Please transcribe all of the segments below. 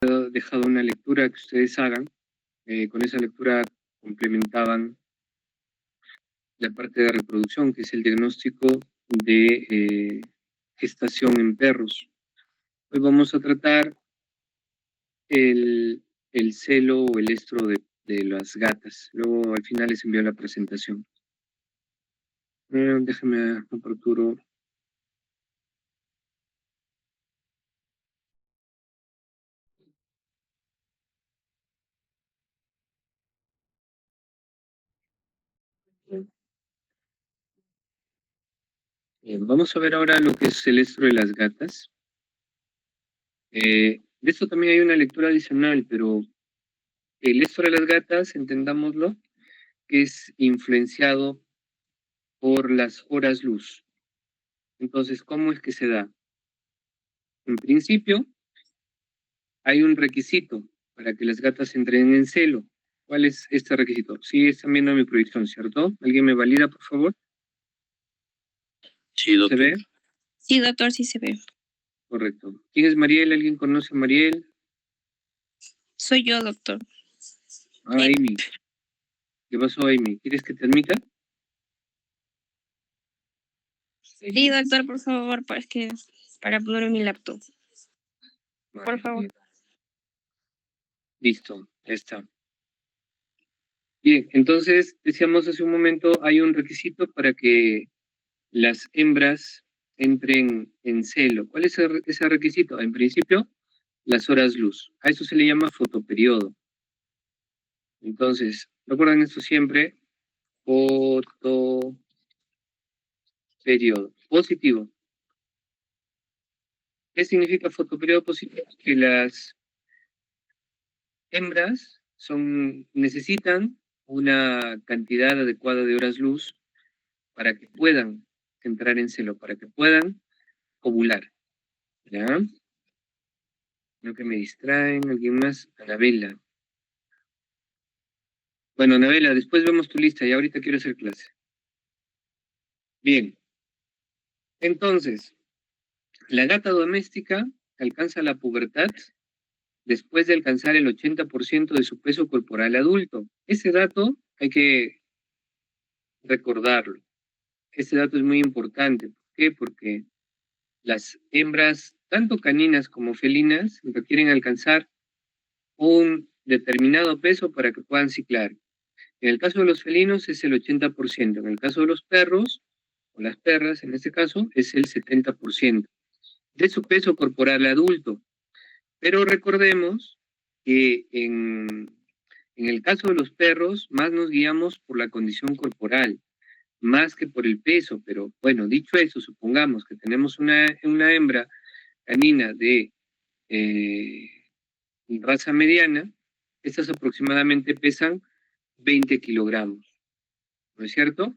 dejado una lectura que ustedes hagan. Con esa lectura complementaban la parte de reproducción, que es el diagnóstico de gestación en perros. Hoy vamos a tratar el celo o el estro de las gatas. Luego al final les envío la presentación. Déjenme aperturo. Bien, vamos a ver ahora lo que es el estro de las gatas. De esto también hay una lectura adicional, pero el estro de las gatas, entendámoslo, que es influenciado por las horas luz. Entonces, ¿cómo es que se da? En principio, hay un requisito para que las gatas entren en celo. ¿Cuál es este requisito? Sí, están viendo mi proyección, ¿cierto? ¿Alguien me valida, por favor? Sí, doctor. ¿Se ve? Sí, doctor, sí se ve. Correcto. ¿Quién es Mariel? ¿Alguien conoce a Mariel? Soy yo, doctor. Ah, Amy. ¿Qué pasó, Amy? ¿Quieres que te admita? Sí, doctor, por favor, para poner en mi laptop. Por favor. Listo, ya está. Bien, entonces, decíamos hace un momento, hay un requisito para que las hembras entren en celo. ¿Cuál es ese requisito? En principio, las horas luz. A eso se le llama fotoperiodo. Entonces, recuerden esto siempre, fotoperiodo positivo. ¿Qué significa fotoperiodo positivo? Que las hembras necesitan una cantidad adecuada de horas luz para que puedan entrar en celo, para que puedan ovular. ¿Ya? Creo que me distraen, alguien más, Anabela. Bueno, Anabela, después vemos tu lista y ahorita quiero hacer clase. Bien. Entonces, la gata doméstica alcanza la pubertad después de alcanzar el 80% de su peso corporal adulto. Ese dato hay que recordarlo. Este dato es muy importante. ¿Por qué? Porque las hembras, tanto caninas como felinas, requieren alcanzar un determinado peso para que puedan ciclar. En el caso de los felinos es el 80%, en el caso de los perros, o las perras en este caso, es el 70% de su peso corporal adulto. Pero recordemos que en el caso de los perros, más nos guiamos por la condición corporal, más que por el peso. Pero bueno, dicho eso, supongamos que tenemos una hembra canina de raza mediana, estas aproximadamente pesan 20 kilogramos, ¿no es cierto?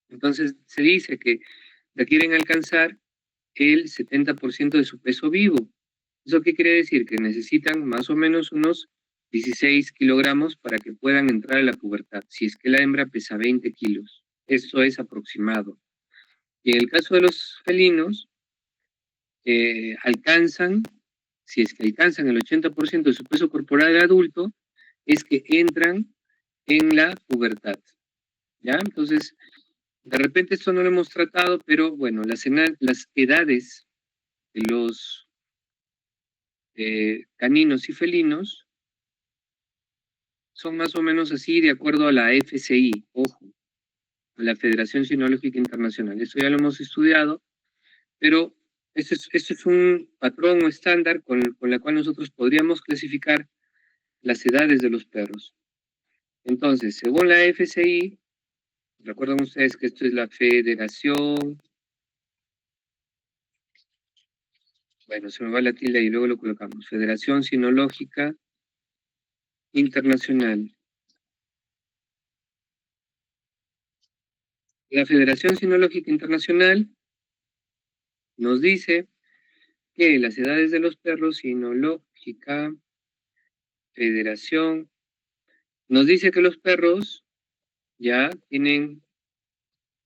Entonces se dice que requieren alcanzar el 70% de su peso vivo. ¿Eso qué quiere decir? Que necesitan más o menos unos 16 kilogramos para que puedan entrar a la pubertad, si es que la hembra pesa 20 kilos. Esto es aproximado. Y en el caso de los felinos, alcanzan, si es que alcanzan el 80% de su peso corporal adulto, es que entran en la pubertad. ¿Ya? Entonces, de repente esto no lo hemos tratado, pero bueno, las edades de los caninos y felinos son más o menos así de acuerdo a la FCI, ojo, a la Federación Cinológica Internacional. Eso ya lo hemos estudiado, pero esto es un patrón o estándar con la cual nosotros podríamos clasificar las edades de los perros. Entonces, según la FCI, recuerdan ustedes que esto es la Federación, bueno, se me va la tilde y luego lo colocamos, Federación Cinológica Internacional. La Federación Cinológica Internacional nos dice que las edades de los perros, Cinológica Federación, nos dice que los perros ya tienen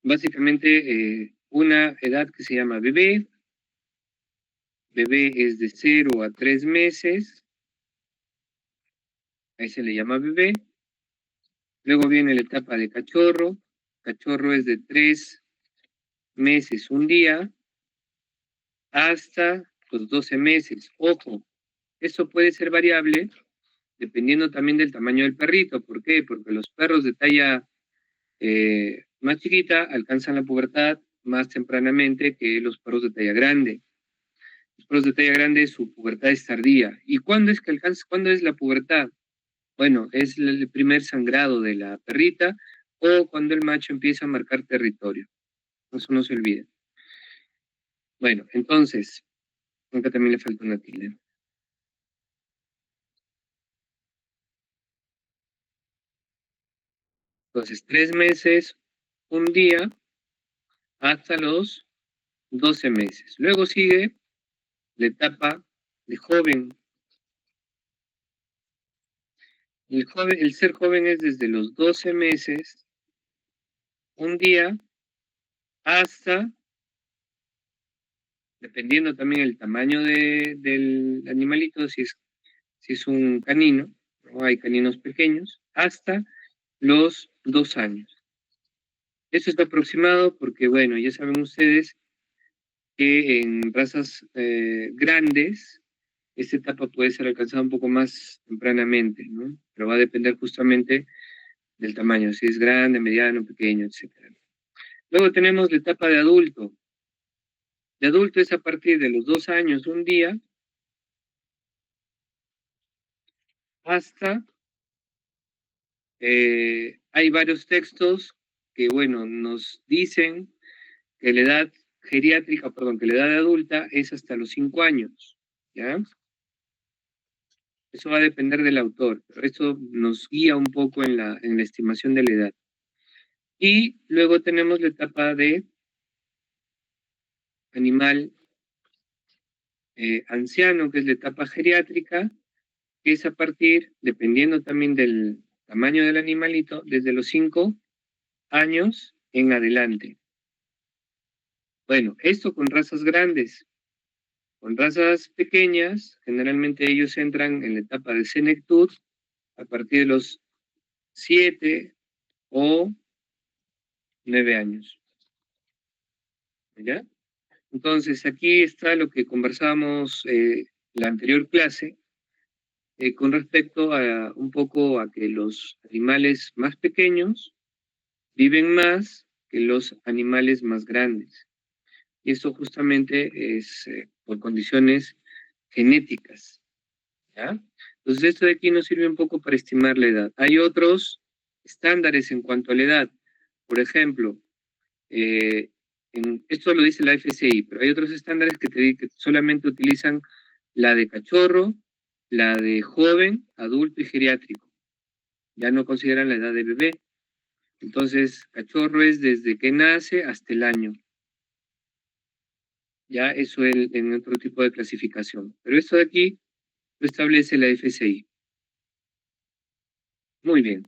básicamente una edad que se llama bebé. Bebé es de 0 a 3 meses, ahí se le llama bebé. Luego viene la etapa de cachorro. Cachorro es de 3 meses, un día, hasta los 12 meses. Ojo, esto puede ser variable dependiendo también del tamaño del perrito. ¿Por qué? Porque los perros de talla más chiquita alcanzan la pubertad más tempranamente que los perros de talla grande. Los perros de talla grande, su pubertad es tardía. ¿Y cuándo es que alcanza, cuándo es la pubertad? Bueno, es el primer sangrado de la perrita o cuando el macho empieza a marcar territorio. Eso no se olvide. Bueno, entonces, acá también le falta una tilde. Entonces, 3 meses, un día, hasta los 12 meses. Luego sigue la etapa de joven. El ser joven es desde los 12 meses, un día, hasta, dependiendo también el tamaño del animalito, si es un canino, ¿no? Hay caninos pequeños, hasta los 2 años. Esto está aproximado porque, bueno, ya saben ustedes que en razas grandes, esta etapa puede ser alcanzada un poco más tempranamente, ¿no? Pero va a depender justamente del tamaño, si es grande, mediano, pequeño, etc. Luego tenemos la etapa de adulto. De adulto es a partir de los 2 años, un día, hasta, hay varios textos que, bueno, nos dicen que la edad geriátrica, perdón, que la edad adulta es hasta los 5 años, ¿ya? Eso va a depender del autor, pero esto nos guía un poco en la estimación de la edad. Y luego tenemos la etapa de animal anciano, que es la etapa geriátrica, que es a partir, dependiendo también del tamaño del animalito, desde los 5 años en adelante. Bueno, esto con razas grandes. Con razas pequeñas, generalmente ellos entran en la etapa de senectud a partir de los 7 o 9 años. ¿Ya? Entonces, aquí está lo que conversábamos la anterior clase con respecto a un poco a que los animales más pequeños viven más que los animales más grandes. Y esto justamente es por condiciones genéticas, ¿ya? Entonces esto de aquí nos sirve un poco para estimar la edad. Hay otros estándares en cuanto a la edad. Por ejemplo, esto lo dice la FCI, pero hay otros estándares que solamente utilizan la de cachorro, la de joven, adulto y geriátrico. Ya no consideran la edad de bebé. Entonces, cachorro es desde que nace hasta el año. Ya eso en otro tipo de clasificación. Pero esto de aquí lo establece la FCI. Muy bien.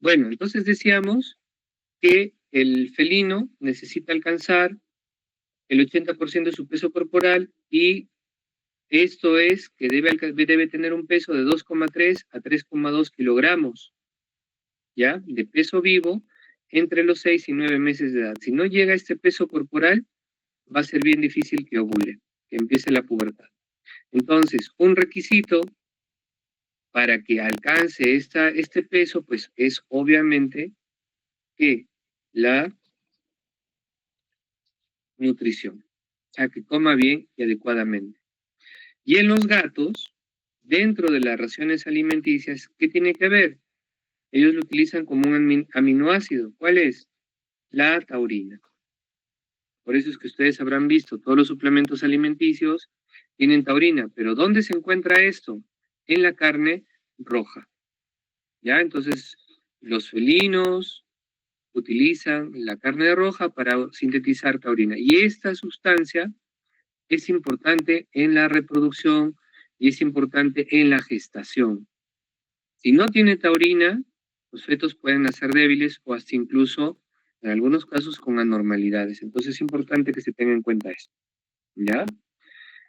Bueno, entonces decíamos que el felino necesita alcanzar el 80% de su peso corporal y esto es que debe tener un peso de 2,3 a 3,2 kilogramos, ¿ya? De peso vivo entre los 6 y 9 meses de edad. Si no llega a este peso corporal, va a ser bien difícil que ovule, que empiece la pubertad. Entonces, un requisito para que alcance este peso, pues es obviamente que la nutrición, o sea, que coma bien y adecuadamente. Y en los gatos, dentro de las raciones alimenticias, ¿qué tiene que ver? Ellos lo utilizan como un aminoácido. ¿Cuál es? La taurina. Por eso es que ustedes habrán visto, todos los suplementos alimenticios tienen taurina, pero ¿dónde se encuentra esto? En la carne roja. ¿Ya? Entonces, los felinos utilizan la carne roja para sintetizar taurina. Y esta sustancia es importante en la reproducción y es importante en la gestación. Si no tiene taurina, los fetos pueden nacer débiles o hasta incluso, en algunos casos, con anormalidades. Entonces es importante que se tenga en cuenta esto. ¿Ya?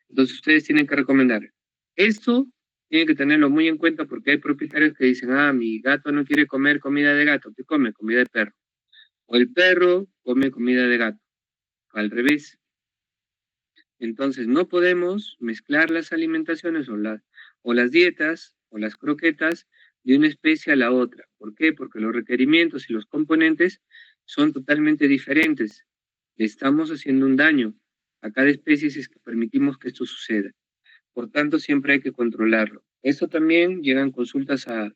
Entonces ustedes tienen que recomendar esto Tienen que tenerlo muy en cuenta porque hay propietarios que dicen, mi gato no quiere comer comida de gato, ¿qué come? Comida de perro. O el perro come comida de gato, al revés. Entonces no podemos mezclar las alimentaciones o las dietas o las croquetas de una especie a la otra. ¿Por qué? Porque los requerimientos y los componentes son totalmente diferentes. Le estamos haciendo un daño a cada especie si es que permitimos que esto suceda. Por tanto, siempre hay que controlarlo. Esto también llegan consultas a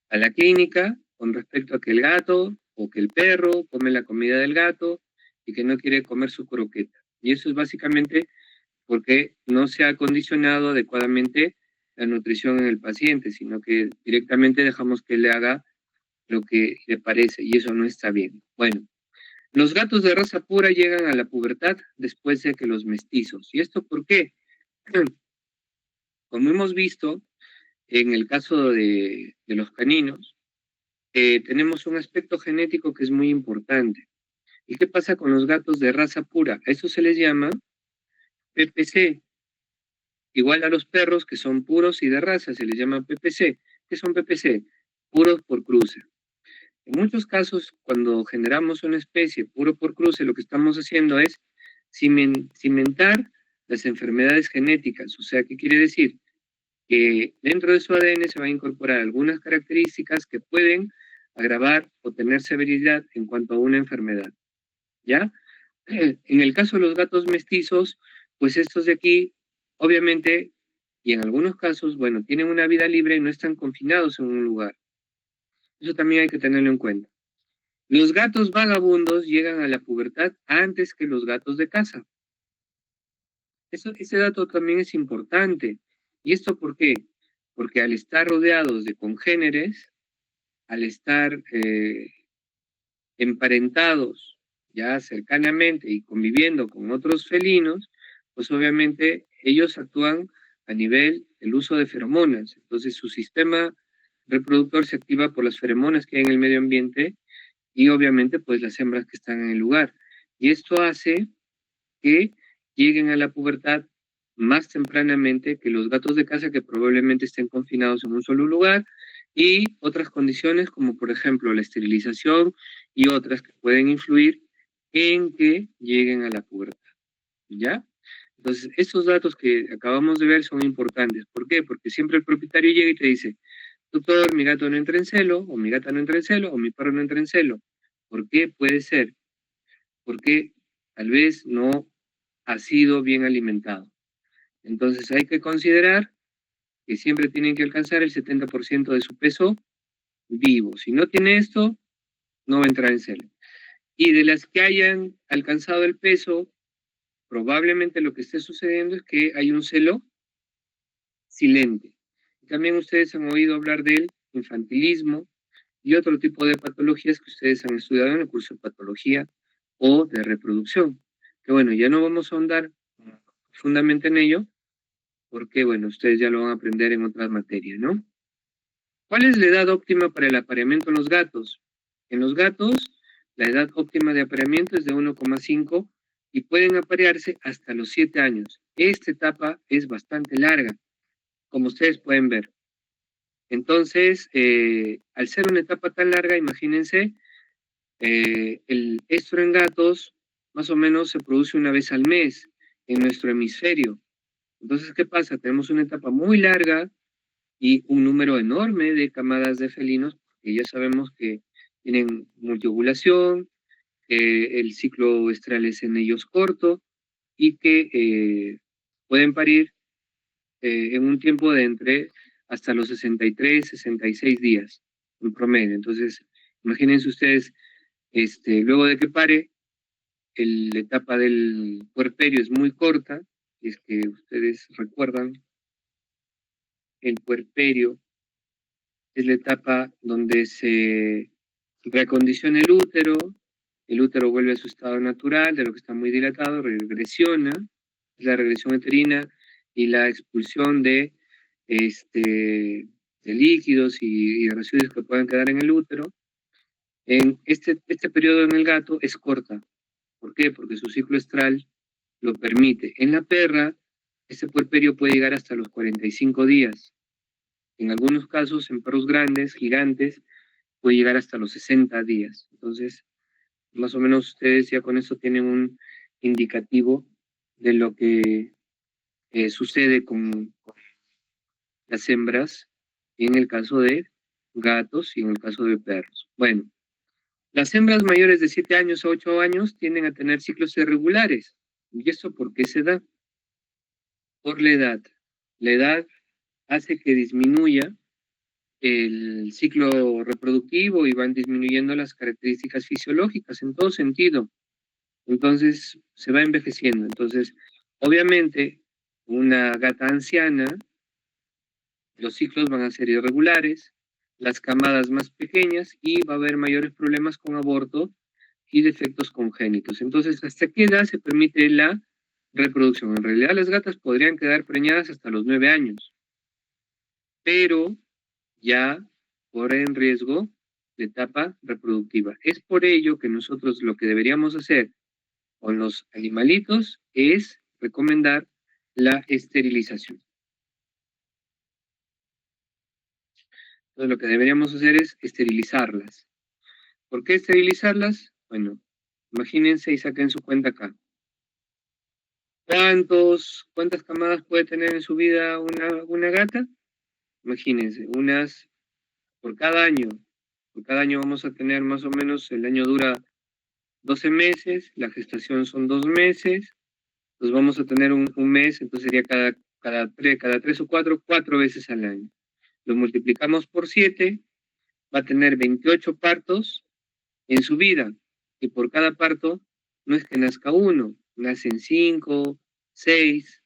la clínica con respecto a que el gato o que el perro come la comida del gato y que no quiere comer su croqueta. Y eso es básicamente porque no se ha acondicionado adecuadamente la nutrición en el paciente, sino que directamente dejamos que le haga lo que le parece y eso no está bien. Bueno, los gatos de raza pura llegan a la pubertad después de que los mestizos. ¿Y esto por qué? Como hemos visto en el caso de los caninos, tenemos un aspecto genético que es muy importante. ¿Y qué pasa con los gatos de raza pura? A eso se les llama PPC. Igual a los perros que son puros y de raza, se les llama PPC. ¿Qué son PPC? Puros por cruce. En muchos casos, cuando generamos una especie puro por cruce, lo que estamos haciendo es cimentar las enfermedades genéticas. O sea, ¿qué quiere decir? Que dentro de su ADN se va a incorporar algunas características que pueden agravar o tener severidad en cuanto a una enfermedad. ¿Ya? En el caso de los gatos mestizos, pues estos de aquí, obviamente, y en algunos casos, bueno, tienen una vida libre y no están confinados en un lugar. Eso también hay que tenerlo en cuenta. Los gatos vagabundos llegan a la pubertad antes que los gatos de casa. Ese dato también es importante. ¿Y esto por qué? Porque al estar rodeados de congéneres, al estar emparentados ya cercanamente y conviviendo con otros felinos, pues obviamente ellos actúan a nivel del uso de feromonas. Entonces su sistema reproductor se activa por las feromonas que hay en el medio ambiente y obviamente pues las hembras que están en el lugar. Y esto hace que lleguen a la pubertad más tempranamente que los gatos de casa que probablemente estén confinados en un solo lugar y otras condiciones como por ejemplo la esterilización y otras que pueden influir en que lleguen a la pubertad. ¿Ya? Entonces, estos datos que acabamos de ver son importantes. ¿Por qué? Porque siempre el propietario llega y te dice, doctor, mi gato no entra en celo, o mi gata no entra en celo, o mi perro no entra en celo. ¿Por qué? Puede ser. Porque tal vez no ha sido bien alimentado. Entonces hay que considerar que siempre tienen que alcanzar el 70% de su peso vivo. Si no tiene esto, no va a entrar en celo. Y de las que hayan alcanzado el peso, probablemente lo que esté sucediendo es que hay un celo silente. También ustedes han oído hablar del infantilismo y otro tipo de patologías que ustedes han estudiado en el curso de patología o de reproducción. Que bueno, ya no vamos a ahondar profundamente en ello, porque bueno, ustedes ya lo van a aprender en otras materias, ¿no? ¿Cuál es la edad óptima para el apareamiento en los gatos? En los gatos, la edad óptima de apareamiento es de 1,5 y pueden aparearse hasta los 7 años. Esta etapa es bastante larga, como ustedes pueden ver. Entonces, al ser una etapa tan larga, imagínense, el estro en gatos más o menos se produce una vez al mes en nuestro hemisferio. Entonces, ¿qué pasa? Tenemos una etapa muy larga y un número enorme de camadas de felinos, que ya sabemos que tienen multiovulación, que el ciclo estral es en ellos corto y que pueden parir en un tiempo de entre hasta los 63, 66 días en promedio. Entonces, imagínense ustedes, luego de que pare, la etapa del puerperio es muy corta, y es que ustedes recuerdan, el puerperio es la etapa donde se reacondiciona el útero vuelve a su estado natural, de lo que está muy dilatado, regresiona, es la regresión uterina y la expulsión de de líquidos y residuos que puedan quedar en el útero. En este periodo en el gato es corta. ¿Por qué? Porque su ciclo estral lo permite. En la perra, este puerperio puede llegar hasta los 45 días. En algunos casos, en perros grandes, gigantes, puede llegar hasta los 60 días. Entonces, más o menos ustedes ya con eso tienen un indicativo de lo que sucede con las hembras en el caso de gatos y en el caso de perros. Bueno, las hembras mayores de 7 años a 8 años tienden a tener ciclos irregulares. ¿Y esto por qué se da? Por la edad. La edad hace que disminuya el ciclo reproductivo y van disminuyendo las características fisiológicas en todo sentido. Entonces se va envejeciendo. Entonces, obviamente, una gata anciana, los ciclos van a ser irregulares, las camadas más pequeñas y va a haber mayores problemas con aborto y defectos congénitos. Entonces, ¿hasta qué edad se permite la reproducción? En realidad, las gatas podrían quedar preñadas hasta los 9 años, pero ya corren riesgo de etapa reproductiva. Es por ello que nosotros lo que deberíamos hacer con los animalitos es recomendar la esterilización. Entonces, lo que deberíamos hacer es esterilizarlas. ¿Por qué esterilizarlas? Bueno, imagínense y saquen su cuenta acá. ¿Cuántas camadas puede tener en su vida una gata? Imagínense, unas por cada año. Por cada año vamos a tener más o menos, el año dura 12 meses, la gestación son 2 meses, entonces vamos a tener un mes, entonces sería cada 3 o 4 veces al año. Lo multiplicamos por 7, va a tener 28 partos en su vida, y por cada parto no es que nazca uno, nacen 5, 6,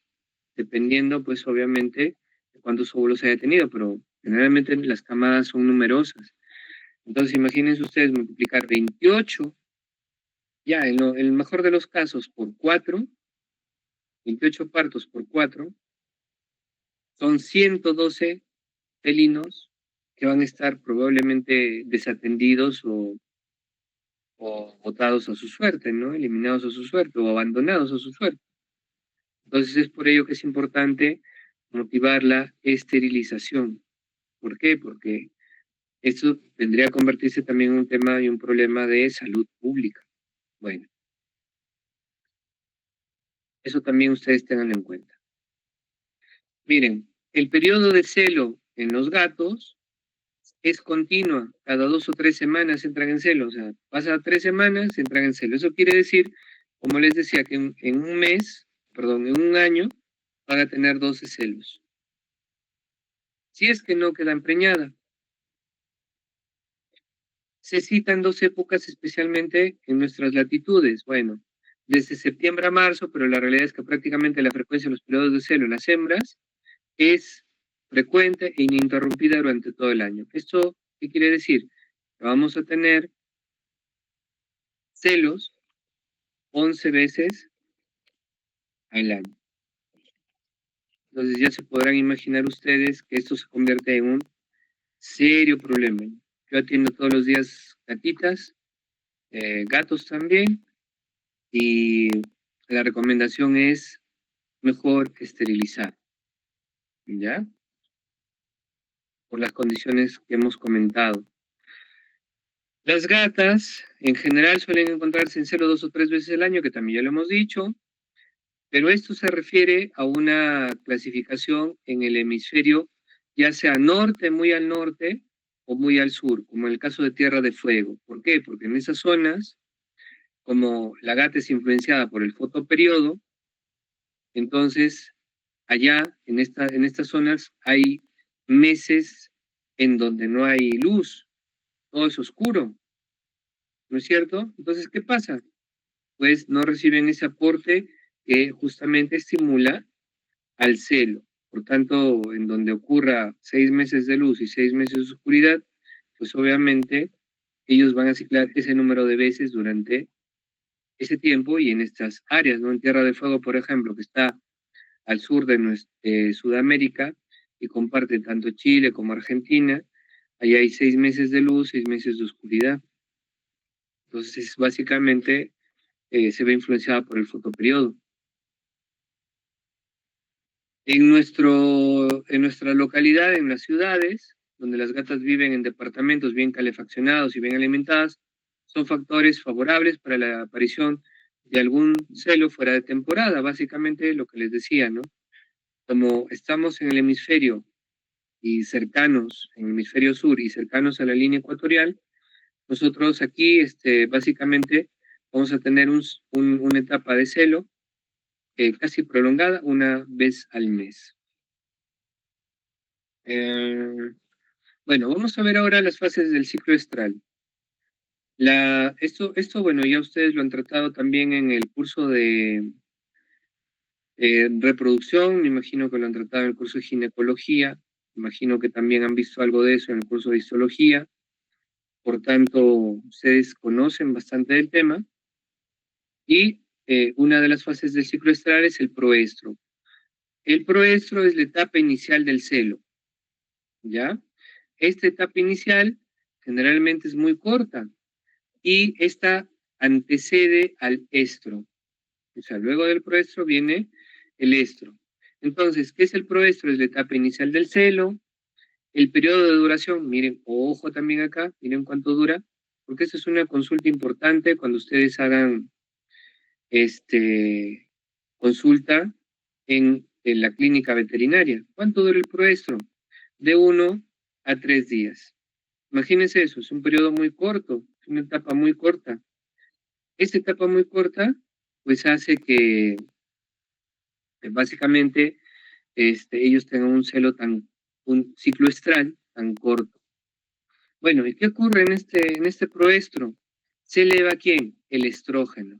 dependiendo pues obviamente de cuántos óvulos haya tenido, pero generalmente las camadas son numerosas. Entonces imagínense ustedes multiplicar 28, ya en el mejor de los casos por 4, 28 partos por 4, son 112 felinos que van a estar probablemente desatendidos o botados a su suerte, ¿no? Eliminados a su suerte o abandonados a su suerte. Entonces es por ello que es importante motivar la esterilización. ¿Por qué? Porque esto tendría que convertirse también en un tema y un problema de salud pública. Bueno, eso también ustedes tengan en cuenta. Miren, el periodo de celo en los gatos es continua. Cada 2 o 3 semanas entran en celo. O sea, pasa 3 semanas, entran en celo. Eso quiere decir, como les decía, que en un mes, perdón, en un año, van a tener 12 celos. Si es que no quedan preñadas. Se citan 2 épocas especialmente en nuestras latitudes. Bueno, desde septiembre a marzo, pero la realidad es que prácticamente la frecuencia de los periodos de celo en las hembras es frecuente e ininterrumpida durante todo el año. ¿Esto qué quiere decir? Que vamos a tener celos 11 veces al año. Entonces ya se podrán imaginar ustedes que esto se convierte en un serio problema. Yo atiendo todos los días gatitas, gatos también, y la recomendación es mejor esterilizar, ¿ya? Por las condiciones que hemos comentado. Las gatas, en general, suelen encontrarse en celo 2 o 3 veces al año, que también ya lo hemos dicho, pero esto se refiere a una clasificación en el hemisferio, ya sea norte, muy al norte, o muy al sur, como en el caso de Tierra de Fuego. ¿Por qué? Porque en esas zonas, como la gata es influenciada por el fotoperiodo, entonces allá, en estas zonas, hay meses en donde no hay luz, todo es oscuro, ¿no es cierto? Entonces, ¿qué pasa? Pues no reciben ese aporte que justamente estimula al celo. Por tanto, en donde ocurra 6 meses de luz y 6 meses de oscuridad, pues obviamente ellos van a ciclar ese número de veces durante ese tiempo y en estas áreas, ¿no? En Tierra de Fuego, por ejemplo, que está al sur de Sudamérica y comparte tanto Chile como Argentina, ahí hay 6 meses de luz, 6 meses de oscuridad. Entonces, básicamente se ve influenciada por el fotoperiodo. En nuestra localidad, en las ciudades, donde las gatas viven en departamentos bien calefaccionados y bien alimentadas, son factores favorables para la aparición de algún celo fuera de temporada, básicamente lo que les decía, ¿no? Como estamos en el hemisferio y cercanos, en el hemisferio sur y cercanos a la línea ecuatorial, nosotros aquí, básicamente, vamos a tener una etapa de celo casi prolongada una vez al mes. Bueno, vamos a ver ahora las fases del ciclo estral. Esto, bueno, ya ustedes lo han tratado también en el curso de reproducción, me imagino que lo han tratado en el curso de ginecología, me imagino que también han visto algo de eso en el curso de histología, por tanto, ustedes conocen bastante del tema, y una de las fases del ciclo estral es el proestro. El proestro es la etapa inicial del celo, ¿ya? Esta etapa inicial generalmente es muy corta, y esta antecede al estro. O sea, luego del proestro viene el estro. Entonces, ¿qué es el proestro? Es la etapa inicial del celo. El periodo de duración, miren, ojo también acá, miren cuánto dura, porque eso es una consulta importante cuando ustedes hagan consulta en la clínica veterinaria. ¿Cuánto dura el proestro? De 1 a 3 días. Imagínense eso, es un periodo muy corto, es una etapa muy corta. Esta etapa muy corta, pues hace que básicamente ellos tengan un ciclo estral tan corto. Bueno, ¿y qué ocurre en este proestro? Se eleva ¿quién? El estrógeno.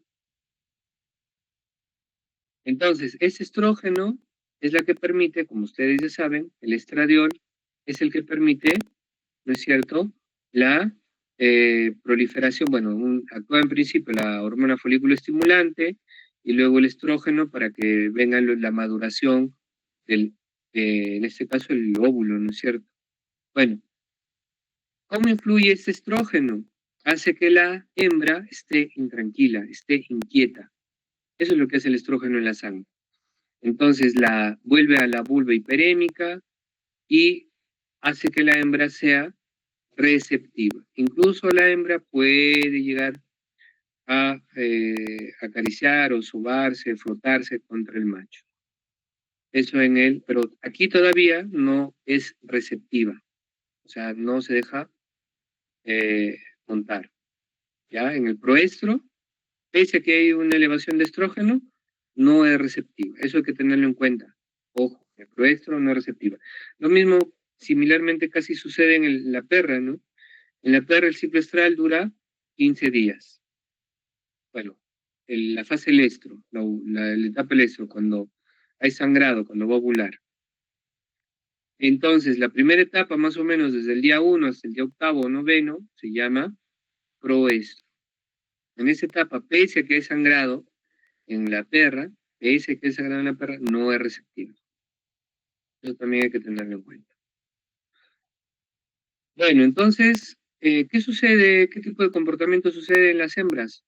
Entonces, ese estrógeno es la que permite, como ustedes ya saben, el estradiol es el que permite, ¿no es cierto?, la proliferación, bueno, actúa en principio la hormona folículo estimulante y luego el estrógeno para que venga la maduración en este caso, el óvulo, ¿no es cierto? Bueno, ¿cómo influye este estrógeno? Hace que la hembra esté intranquila, esté inquieta. Eso es lo que hace el estrógeno en la sangre. Entonces la vuelve a la vulva hiperémica y hace que la hembra sea receptiva. Incluso la hembra puede llegar a acariciar o sobarse, frotarse contra el macho. Eso en él, pero aquí todavía no es receptiva. O sea, no se deja montar. ¿Ya? En el proestro, pese a que hay una elevación de estrógeno, no es receptiva. Eso hay que tenerlo en cuenta. Ojo, el proestro no es receptiva. Lo mismo, similarmente, casi sucede en la perra, ¿no? En la perra el ciclo estral dura 15 días. Bueno, la fase del estro, la etapa del estro, cuando hay sangrado, cuando va a ovular. Entonces, la primera etapa, más o menos desde el día 1 hasta el día 8º o 9º, se llama proestro. En esa etapa, pese a que hay sangrado en la perra, pese a que hay sangrado en la perra, no es receptiva. Eso también hay que tenerlo en cuenta. Bueno, entonces, ¿qué sucede? ¿Qué tipo de comportamiento sucede en las hembras?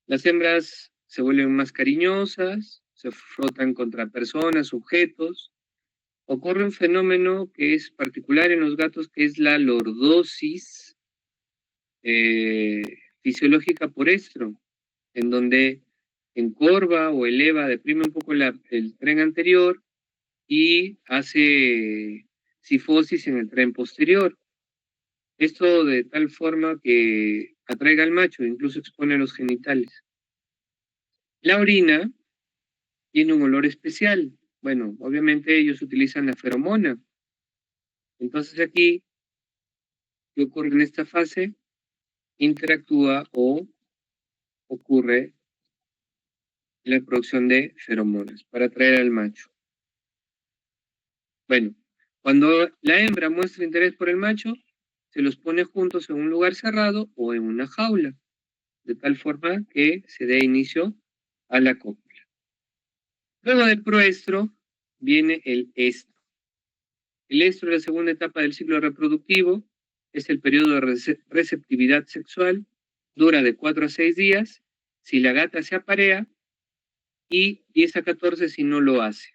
Las hembras se vuelven más cariñosas, se frotan contra personas, objetos. Ocurre un fenómeno que es particular en los gatos, que es la lordosis eh, fisiológica por estro, en donde encorva o eleva, deprime un poco el tren anterior y hace sifosis en el tren posterior. Esto de tal forma que atraiga al macho, incluso expone los genitales. La orina tiene un olor especial. Bueno, obviamente ellos utilizan la feromona. Entonces aquí, ¿qué ocurre en esta fase? Interactúa o ocurre la producción de feromonas para atraer al macho. Bueno, cuando la hembra muestra interés por el macho, se los pone juntos en un lugar cerrado o en una jaula, de tal forma que se dé inicio a la cópula. Luego del proestro viene el estro. El estro es la segunda etapa del ciclo reproductivo, es el periodo de receptividad sexual, dura de 4 a 6 días, si la gata se aparea, y 10 a 14 si no lo hace.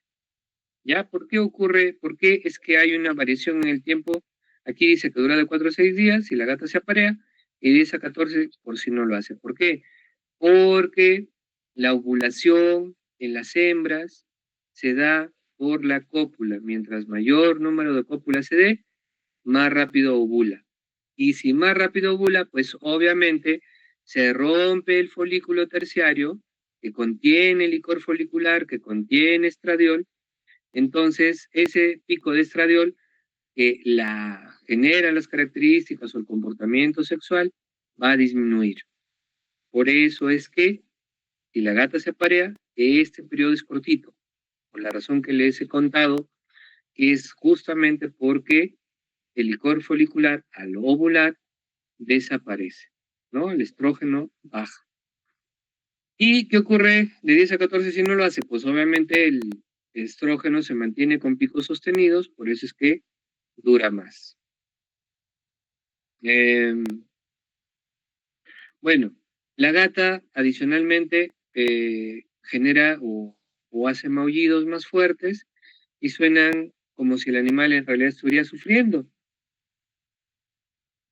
¿Ya? ¿Por qué ocurre? ¿Por qué es que hay una variación en el tiempo? Aquí dice que dura de 4 a 6 días si la gata se aparea, y 10 a 14 por si no lo hace. ¿Por qué? Porque la ovulación en las hembras se da por la cópula. Mientras mayor número de cópulas se dé, más rápido ovula. Y si más rápido ovula, pues obviamente se rompe el folículo terciario que contiene licor folicular, que contiene estradiol. Entonces, ese pico de estradiol que la genera las características o el comportamiento sexual va a disminuir. Por eso es que si la gata se aparea, este periodo es cortito. Por la razón que les he contado, es justamente porque el licor folicular al ovular desaparece, ¿no? El estrógeno baja. ¿Y qué ocurre de 10 a 14 si no lo hace? Pues obviamente el estrógeno se mantiene con picos sostenidos, por eso es que dura más. Bueno, la gata adicionalmente genera o hace maullidos más fuertes y suenan como si el animal en realidad estuviera sufriendo.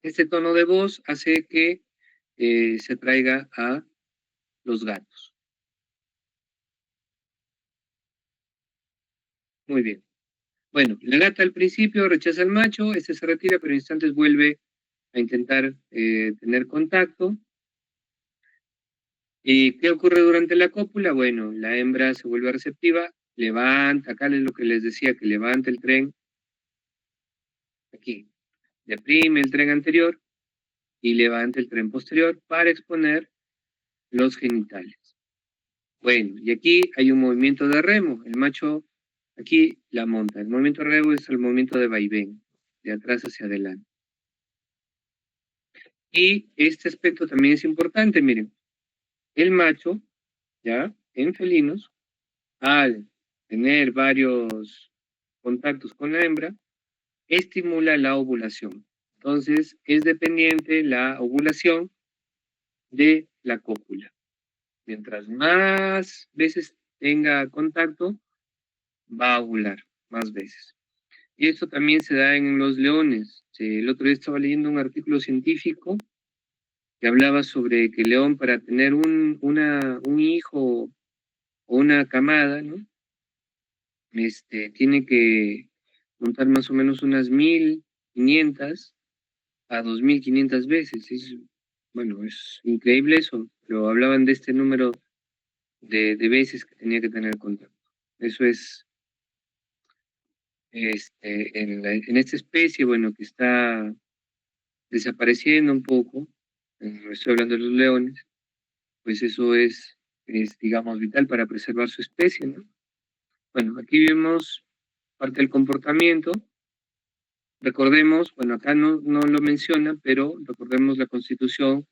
Este tono de voz hace que se atraiga a los gatos. Muy bien. Bueno, la gata al principio rechaza al macho, este se retira, pero en instantes vuelve a intentar tener contacto. ¿Y qué ocurre durante la cópula? Bueno, la hembra se vuelve receptiva, levanta, acá es lo que les decía, que levanta el tren, aquí, deprime el tren anterior y levanta el tren posterior para exponer los genitales. Bueno, y aquí hay un movimiento de remo, el macho aquí la monta, el movimiento de remo es el movimiento de vaivén, de atrás hacia adelante. Y este aspecto también es importante, miren, el macho, ya, en felinos, al tener varios contactos con la hembra, estimula la ovulación. Entonces, es dependiente la ovulación de la cópula. Mientras más veces tenga contacto, va a ovular más veces. Y esto también se da en los leones. El otro día estaba leyendo un artículo científico que hablaba sobre que el león para tener un hijo o una camada, ¿no? Tiene que montar más o menos unas 1.500 a 2.500 veces. Bueno, es increíble eso, pero hablaban de este número de veces que tenía que tener contacto. Eso es, en esta especie, bueno, que está desapareciendo un poco, estoy hablando de los leones, pues eso es, digamos, vital para preservar su especie, ¿no? Bueno, aquí vemos parte del comportamiento. Recordemos, bueno, acá no lo menciona, pero recordemos la constitución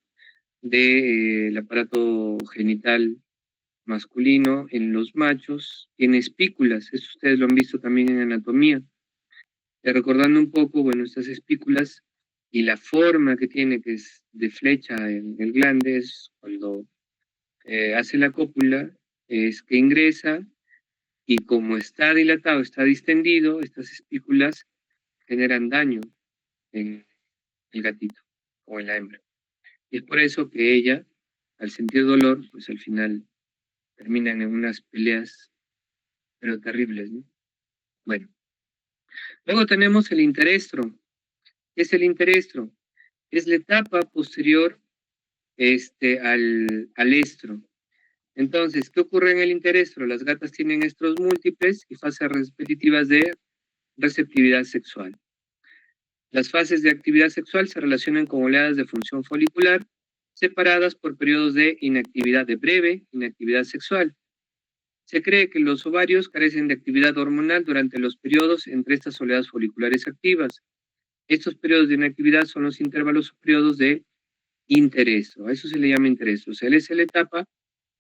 del aparato genital masculino en los machos, tiene espículas, eso ustedes lo han visto también en anatomía. Recordando un poco, bueno, estas espículas y la forma que tiene, que es de flecha en el glande, es cuando hace la cópula, es que ingresa y como está dilatado, está distendido, estas espículas generan daño en el gatito o en la hembra. Y es por eso que ella, al sentir dolor, pues al final terminan en unas peleas, pero terribles, ¿no? Bueno, luego tenemos el interestro. ¿Qué es el interestro? Es la etapa posterior al estro. Entonces, ¿qué ocurre en el interestro? Las gatas tienen estros múltiples y fases repetitivas de receptividad sexual. Las fases de actividad sexual se relacionan con oleadas de función folicular separadas por periodos de inactividad de breve, inactividad sexual. Se cree que los ovarios carecen de actividad hormonal durante los periodos entre estas oleadas foliculares activas. Estos periodos de inactividad son los intervalos o periodos de interestro. A eso se le llama interestro. O sea, es la etapa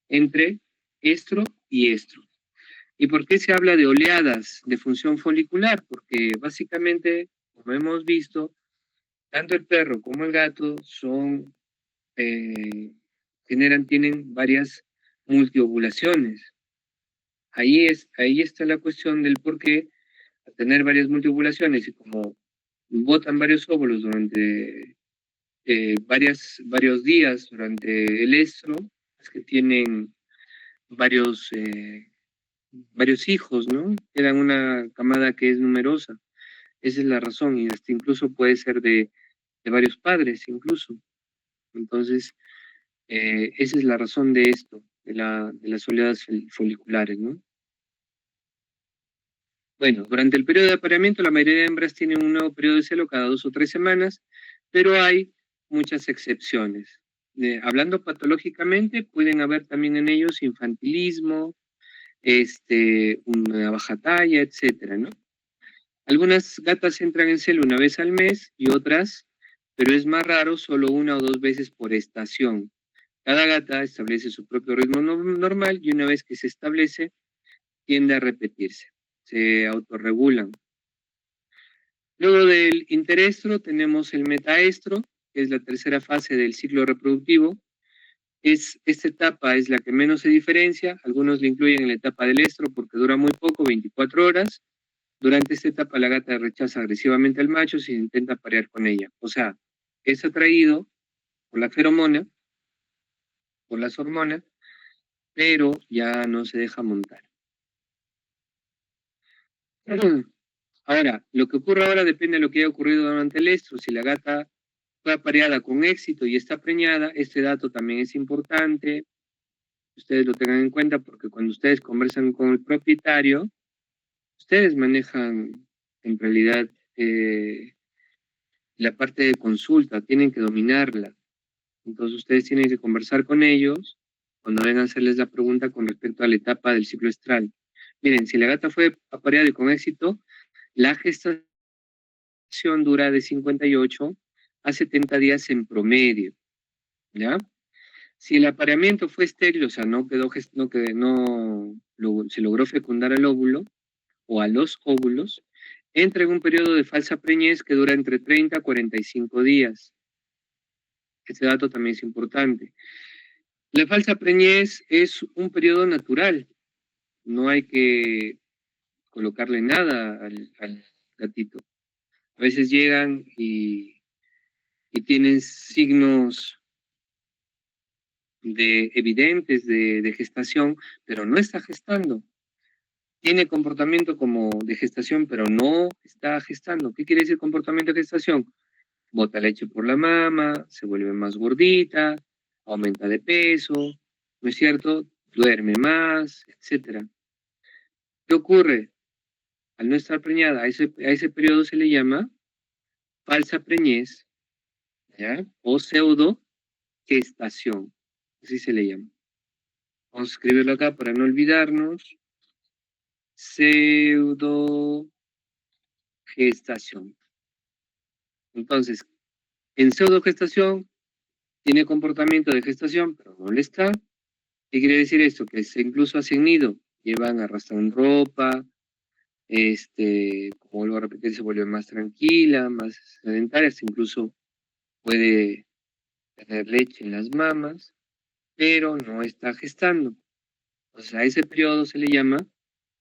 entre estro y estro. ¿Y por qué se habla de oleadas de función folicular? Porque básicamente, como hemos visto, tanto el perro como el gato tienen varias multiovulaciones. ahí está la cuestión del por qué, al tener varias multivulaciones y como botan varios óvulos durante varios días durante el estro, es que tienen varios, varios hijos, ¿no? Quedan una camada que es numerosa. Esa es la razón, y hasta incluso puede ser de varios padres, incluso. Entonces, esa es la razón de esto, de las oleadas foliculares, ¿no? Bueno, durante el periodo de apareamiento, la mayoría de hembras tienen un nuevo periodo de celo cada 2 o 3 semanas, pero hay muchas excepciones. Hablando patológicamente, pueden haber también en ellos infantilismo, una baja talla, etcétera, ¿no? Algunas gatas entran en celo una vez al mes y otras, pero es más raro, solo 1 o 2 veces por estación. Cada gata establece su propio ritmo normal y una vez que se establece, tiende a repetirse. Se autorregulan. Luego del interestro tenemos el metaestro, que es la tercera fase del ciclo reproductivo. Esta etapa es la que menos se diferencia. Algunos le incluyen en la etapa del estro porque dura muy poco, 24 horas. Durante esta etapa la gata rechaza agresivamente al macho si intenta parear con ella. O sea, es atraído por la feromona, por las hormonas, pero ya no se deja montar. Ahora, lo que ocurre ahora depende de lo que haya ocurrido durante el estro. Si la gata fue apareada con éxito y está preñada, este dato también es importante. Ustedes lo tengan en cuenta porque cuando ustedes conversan con el propietario, ustedes manejan en realidad la parte de consulta, tienen que dominarla. Entonces ustedes tienen que conversar con ellos cuando vengan a hacerles la pregunta con respecto a la etapa del ciclo estral. Miren, si la gata fue apareada y con éxito, la gestación dura de 58 a 70 días en promedio, ¿ya? Si el apareamiento fue estéril, o sea, se logró fecundar al óvulo o a los óvulos, entra en un periodo de falsa preñez que dura entre 30 a 45 días. Este dato también es importante. La falsa preñez es un periodo natural, no hay que colocarle nada al gatito. A veces llegan y tienen signos evidentes de gestación, pero no está gestando. Tiene comportamiento como de gestación, pero no está gestando. ¿Qué quiere decir comportamiento de gestación? Bota leche por la mama, se vuelve más gordita, aumenta de peso, ¿no es cierto? Duerme más, etcétera. ¿Qué ocurre? Al no estar preñada, a ese periodo se le llama falsa preñez, ¿ya? O pseudo gestación, así se le llama. Vamos a escribirlo acá para no olvidarnos. Pseudo gestación. Entonces, en pseudo gestación tiene comportamiento de gestación, pero no le está. ¿Qué quiere decir esto? Que incluso hacen nido, llevan, arrastran ropa, como vuelvo a repetir, se vuelve más tranquila, más sedentaria, incluso puede tener leche en las mamas, pero no está gestando. O sea, a ese periodo se le llama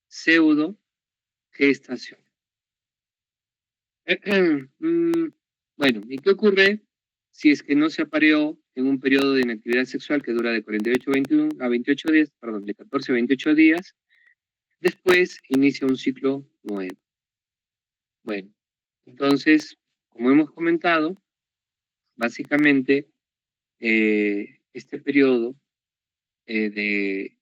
pseudo gestación. Bueno, ¿y qué ocurre si es que no se apareó en un periodo de inactividad sexual que dura de 48 a 28 días, perdón, de 14 a 28 días? Después inicia un ciclo nuevo. Bueno, entonces, como hemos comentado, básicamente este periodo de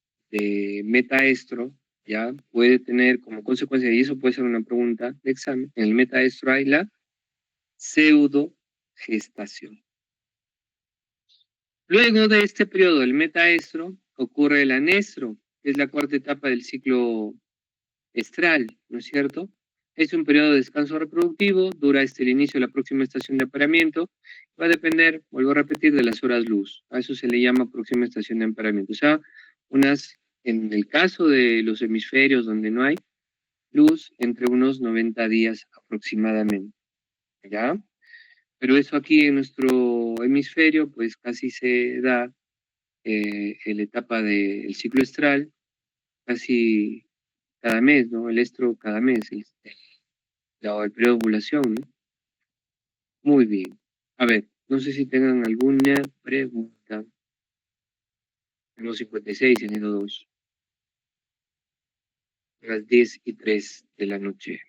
metaestro ya puede tener como consecuencia, y eso puede ser una pregunta de examen, en el metaestro hay la pseudogestación. Luego de este periodo del metaestro ocurre el anestro, que es la cuarta etapa del ciclo estral, ¿no es cierto? Es un periodo de descanso reproductivo, dura hasta el inicio de la próxima estación de apareamiento, va a depender, vuelvo a repetir, de las horas luz. A eso se le llama próxima estación de apareamiento. O sea, en el caso de los hemisferios donde no hay luz, entre unos 90 días aproximadamente, ¿ya? Pero eso aquí en nuestro hemisferio, pues casi se da en la etapa del ciclo estral, casi cada mes, ¿no? El estro cada mes, el periodo de ovulación, ¿no? Muy bien. A ver, no sé si tengan alguna pregunta. Tenemos 56 en el 2. A las 10:03 de la noche.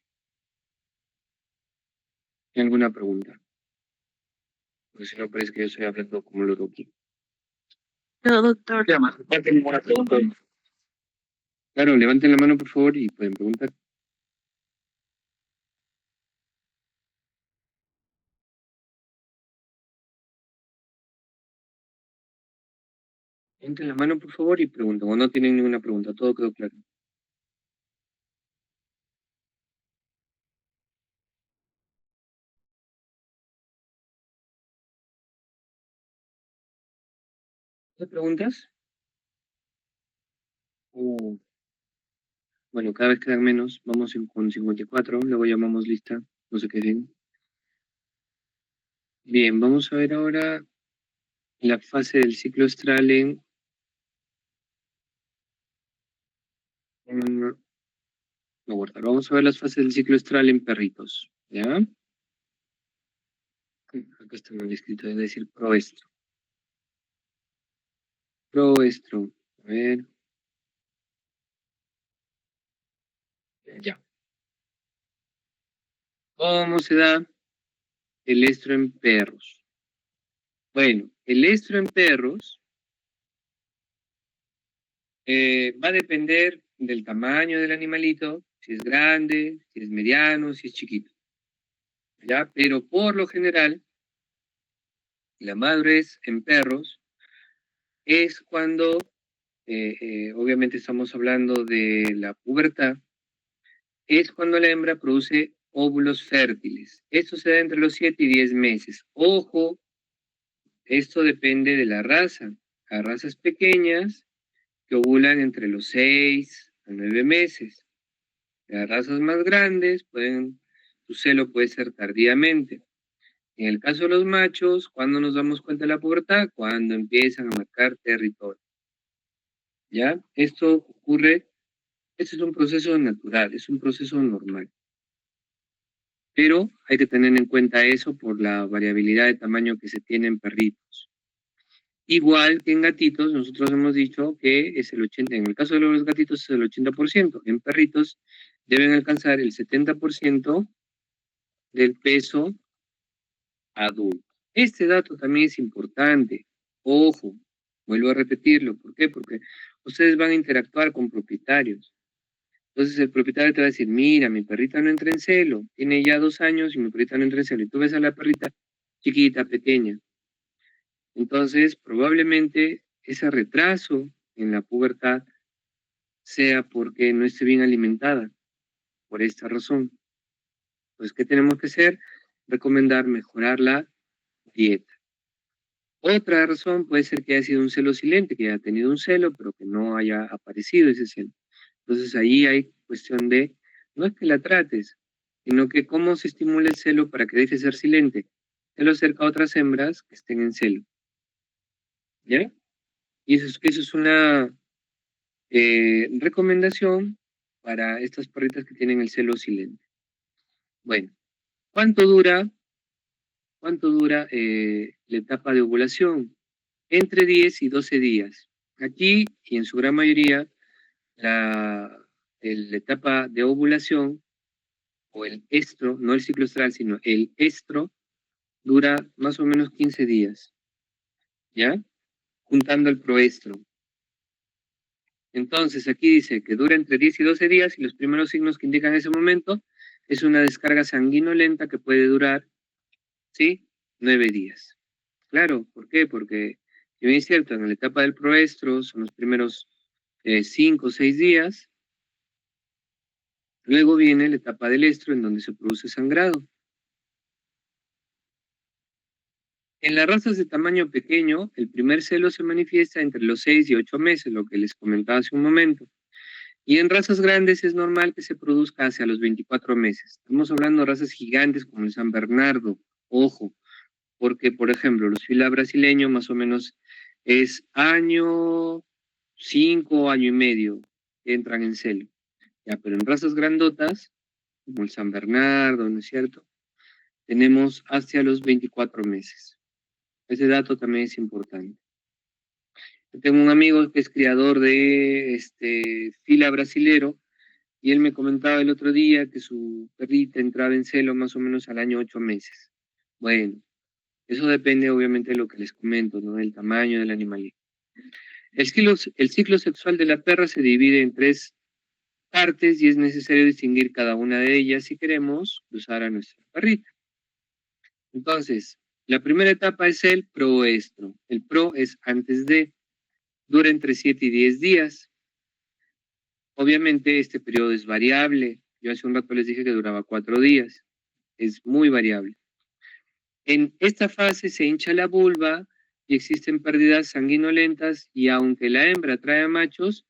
¿Hay alguna pregunta? Porque si no parece que yo estoy hablando como loro aquí. No, doctor. Claro, levanten la mano por favor y pueden preguntar. Levanten la mano por favor y pregunten. O no tienen ninguna pregunta, todo quedó claro. ¿Hay preguntas? Bueno, cada vez quedan menos. Vamos con 54. Luego llamamos lista. No sé qué bien. Bien, vamos a ver ahora la fase del ciclo estral en... no, guardar. Vamos a ver las fases del ciclo estral en perritos. ¿Ya? Acá está mal escrito, es decir, proestro. Proestro. A ver. Ya. ¿Cómo se da el estro en perros? Bueno, el estro en perros va a depender del tamaño del animalito, si es grande, si es mediano, si es chiquito. ¿Ya? Pero por lo general, la madurez en perros es cuando, obviamente estamos hablando de la pubertad, es cuando la hembra produce óvulos fértiles. Esto se da entre los 7 y 10 meses. Ojo, esto depende de la raza. Hay razas pequeñas que ovulan entre los 6 a 9 meses. Las razas más grandes su celo puede ser tardíamente. En el caso de los machos, ¿cuándo nos damos cuenta de la pubertad? Cuando empiezan a marcar territorio. ¿Ya? Esto es un proceso natural, es un proceso normal. Pero hay que tener en cuenta eso por la variabilidad de tamaño que se tiene en perritos. Igual que en gatitos, nosotros hemos dicho que es el 80%, en el caso de los gatitos es el 80%, en perritos deben alcanzar el 70% del peso adulto. Este dato también es importante. Ojo, vuelvo a repetirlo. ¿Por qué? Porque ustedes van a interactuar con propietarios. Entonces el propietario te va a decir, mira, mi perrita no entra en celo, tiene ya 2 años y mi perrita no entra en celo. Y tú ves a la perrita chiquita, pequeña. Entonces, probablemente ese retraso en la pubertad sea porque no esté bien alimentada, por esta razón. Pues, ¿qué tenemos que hacer? Recomendar mejorar la dieta. Otra razón puede ser que haya sido un celo silente, que haya tenido un celo, pero que no haya aparecido ese celo. Entonces ahí hay cuestión de, no es que la trates, sino que cómo se estimula el celo para que deje de ser silente. Celo cerca a otras hembras que estén en celo. ¿Ya? Y eso es una recomendación para estas perritas que tienen el celo silente. Bueno, ¿cuánto dura, la etapa de ovulación? Entre 10 y 12 días. Aquí, y en su gran mayoría, la etapa de ovulación o el estro, no el ciclo estral, sino el estro, dura más o menos 15 días, ¿ya? Juntando el proestro. Entonces, aquí dice que dura entre 10 y 12 días y los primeros signos que indican ese momento es una descarga sanguinolenta que puede durar, ¿sí? 9 días. Claro, ¿por qué? Porque, si bien es cierto, en la etapa del proestro son los primeros 5 o 6 días, luego viene la etapa del estro en donde se produce sangrado. En las razas de tamaño pequeño, el primer celo se manifiesta entre los 6 y 8 meses, lo que les comentaba hace un momento. Y en razas grandes es normal que se produzca hacia los 24 meses. Estamos hablando de razas gigantes como el San Bernardo, ojo, porque por ejemplo los fila brasileños más o menos es año 5, año y medio que entran en celo. Ya, pero en razas grandotas, como el San Bernardo, ¿no es cierto? Tenemos hacia los 24 meses. Ese dato también es importante. Tengo un amigo que es criador de fila brasilero y él me comentaba el otro día que su perrita entraba en celo más o menos al año 8 meses. Bueno, eso depende obviamente de lo que les comento, ¿no? Del tamaño del animalito. El ciclo sexual de la perra se divide en 3 partes y es necesario distinguir cada una de ellas si queremos usar a nuestra perrita. Entonces, la primera etapa es el proestro. El pro es antes de, dura entre 7 y 10 días. Obviamente este periodo es variable. Yo hace un rato les dije que duraba 4 días. Es muy variable. En esta fase se hincha la vulva y existen pérdidas sanguinolentas y aunque la hembra trae a machos,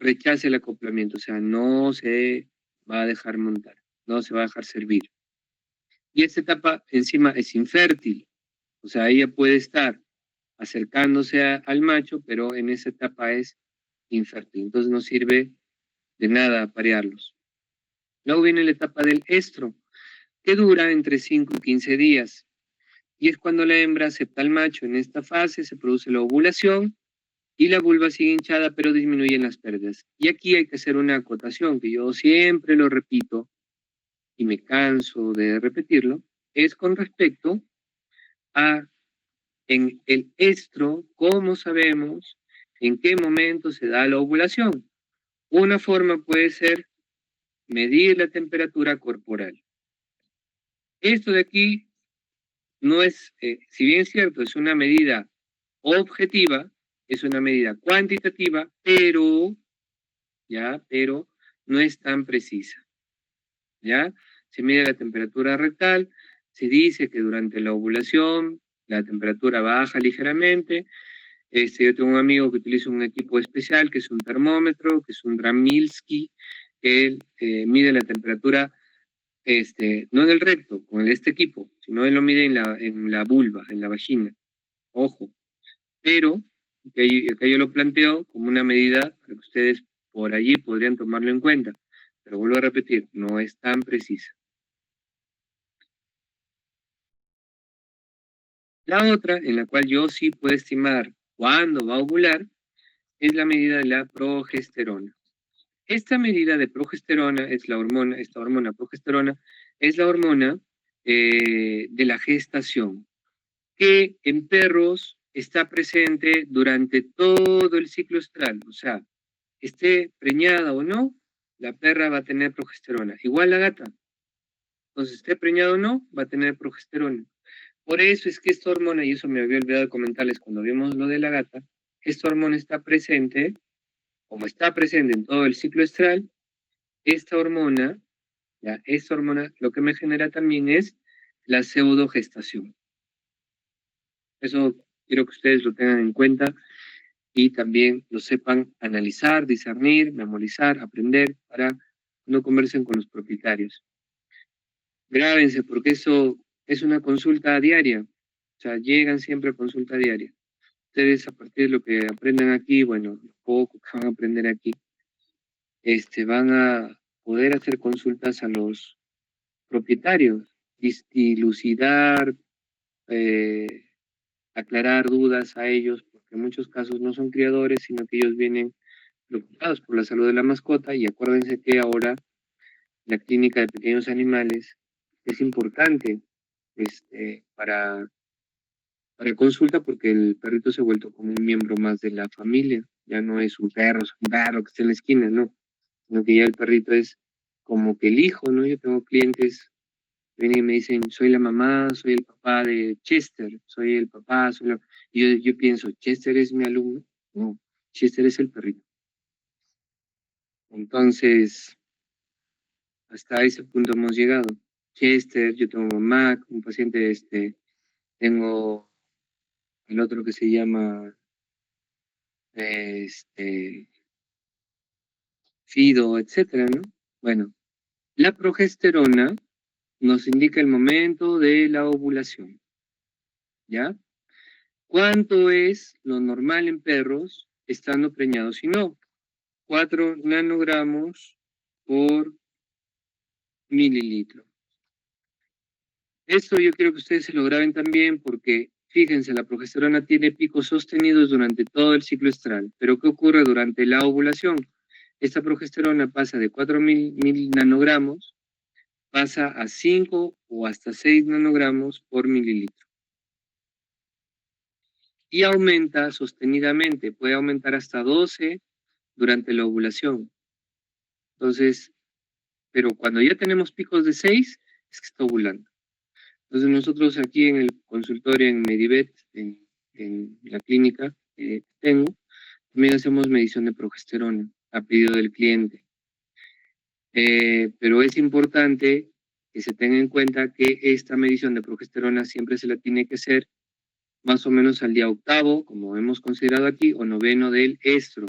rechaza el acoplamiento. O sea, no se va a dejar montar, no se va a dejar servir. Y esta etapa encima es infértil. O sea, ella puede estar acercándose al macho, pero en esa etapa es infértil. Entonces no sirve de nada parearlos. Luego viene la etapa del estro, que dura entre 5 y 15 días. Y es cuando la hembra acepta al macho. En esta fase se produce la ovulación y la vulva sigue hinchada, pero disminuyen las pérdidas. Y aquí hay que hacer una acotación, que yo siempre lo repito y me canso de repetirlo, es con respecto a en el estro, cómo sabemos en qué momento se da la ovulación. Una forma puede ser medir la temperatura corporal. Esto de aquí no es, si bien es cierto, es una medida objetiva, es una medida cuantitativa, pero no es tan precisa, ¿ya? Se mide la temperatura rectal, se dice que durante la ovulación la temperatura baja ligeramente. Yo tengo un amigo que utiliza un equipo especial, que es un termómetro, que es un Dramilski, que él mide la temperatura, no en el recto, con este equipo, sino él lo mide en la vulva, en la vagina. Ojo, pero que yo lo planteo como una medida para que ustedes por allí podrían tomarlo en cuenta. Pero vuelvo a repetir, no es tan precisa. La otra, en la cual yo sí puedo estimar cuándo va a ovular, es la medida de la progesterona. Esta medida de progesterona es la hormona, esta hormona progesterona es la hormona de la gestación, que en perros está presente durante todo el ciclo estral, o sea, esté preñada o no, la perra va a tener progesterona. Igual la gata, entonces esté preñada o no, va a tener progesterona. Por eso es que esta hormona, y eso me había olvidado de comentarles cuando vimos lo de la gata, esta hormona está presente, como está presente en todo el ciclo estral, esta hormona, ya, esta hormona lo que me genera también es la pseudogestación. Eso quiero que ustedes lo tengan en cuenta y también lo sepan analizar, discernir, memorizar, aprender para no conversen con los propietarios. Grábense porque eso es una consulta diaria. O sea, llegan siempre a consulta diaria. Ustedes a partir de lo que aprendan aquí, bueno, lo poco que van a aprender aquí, van a poder hacer consultas a los propietarios, dilucidar, eh, aclarar dudas a ellos, porque en muchos casos no son criadores, sino que ellos vienen preocupados por la salud de la mascota y acuérdense que ahora la clínica de pequeños animales es importante para consulta porque el perrito se ha vuelto como un miembro más de la familia, ya no es un perro que está en la esquina, no, sino que ya el perrito es como que el hijo, ¿no? Yo tengo clientes vienen y me dicen, soy la mamá, soy el papá de Chester, soy el papá, y yo pienso, ¿Chester es mi alumno? No, Chester es el perrito. Entonces, hasta ese punto hemos llegado. Chester, yo tengo Mac, un paciente, tengo el otro que se llama, Fido, etcétera, ¿no? Bueno, la progesterona nos indica el momento de la ovulación, ¿ya? ¿Cuánto es lo normal en perros estando preñados y no? 4 nanogramos por mililitro. Esto yo quiero que ustedes se lo graben también porque, fíjense, la progesterona tiene picos sostenidos durante todo el ciclo estral. Pero ¿qué ocurre durante la ovulación? Esta progesterona pasa de 4.000 nanogramos, pasa a 5 o hasta 6 nanogramos por mililitro. Y aumenta sostenidamente, puede aumentar hasta 12 durante la ovulación. Entonces, pero cuando ya tenemos picos de 6, es que está ovulando. Entonces nosotros aquí en el consultorio, en Medivet, en la clínica que tengo, también hacemos medición de progesterona a pedido del cliente. Pero es importante que se tenga en cuenta que esta medición de progesterona siempre se la tiene que hacer más o menos al día octavo, como hemos considerado aquí, o noveno del estro.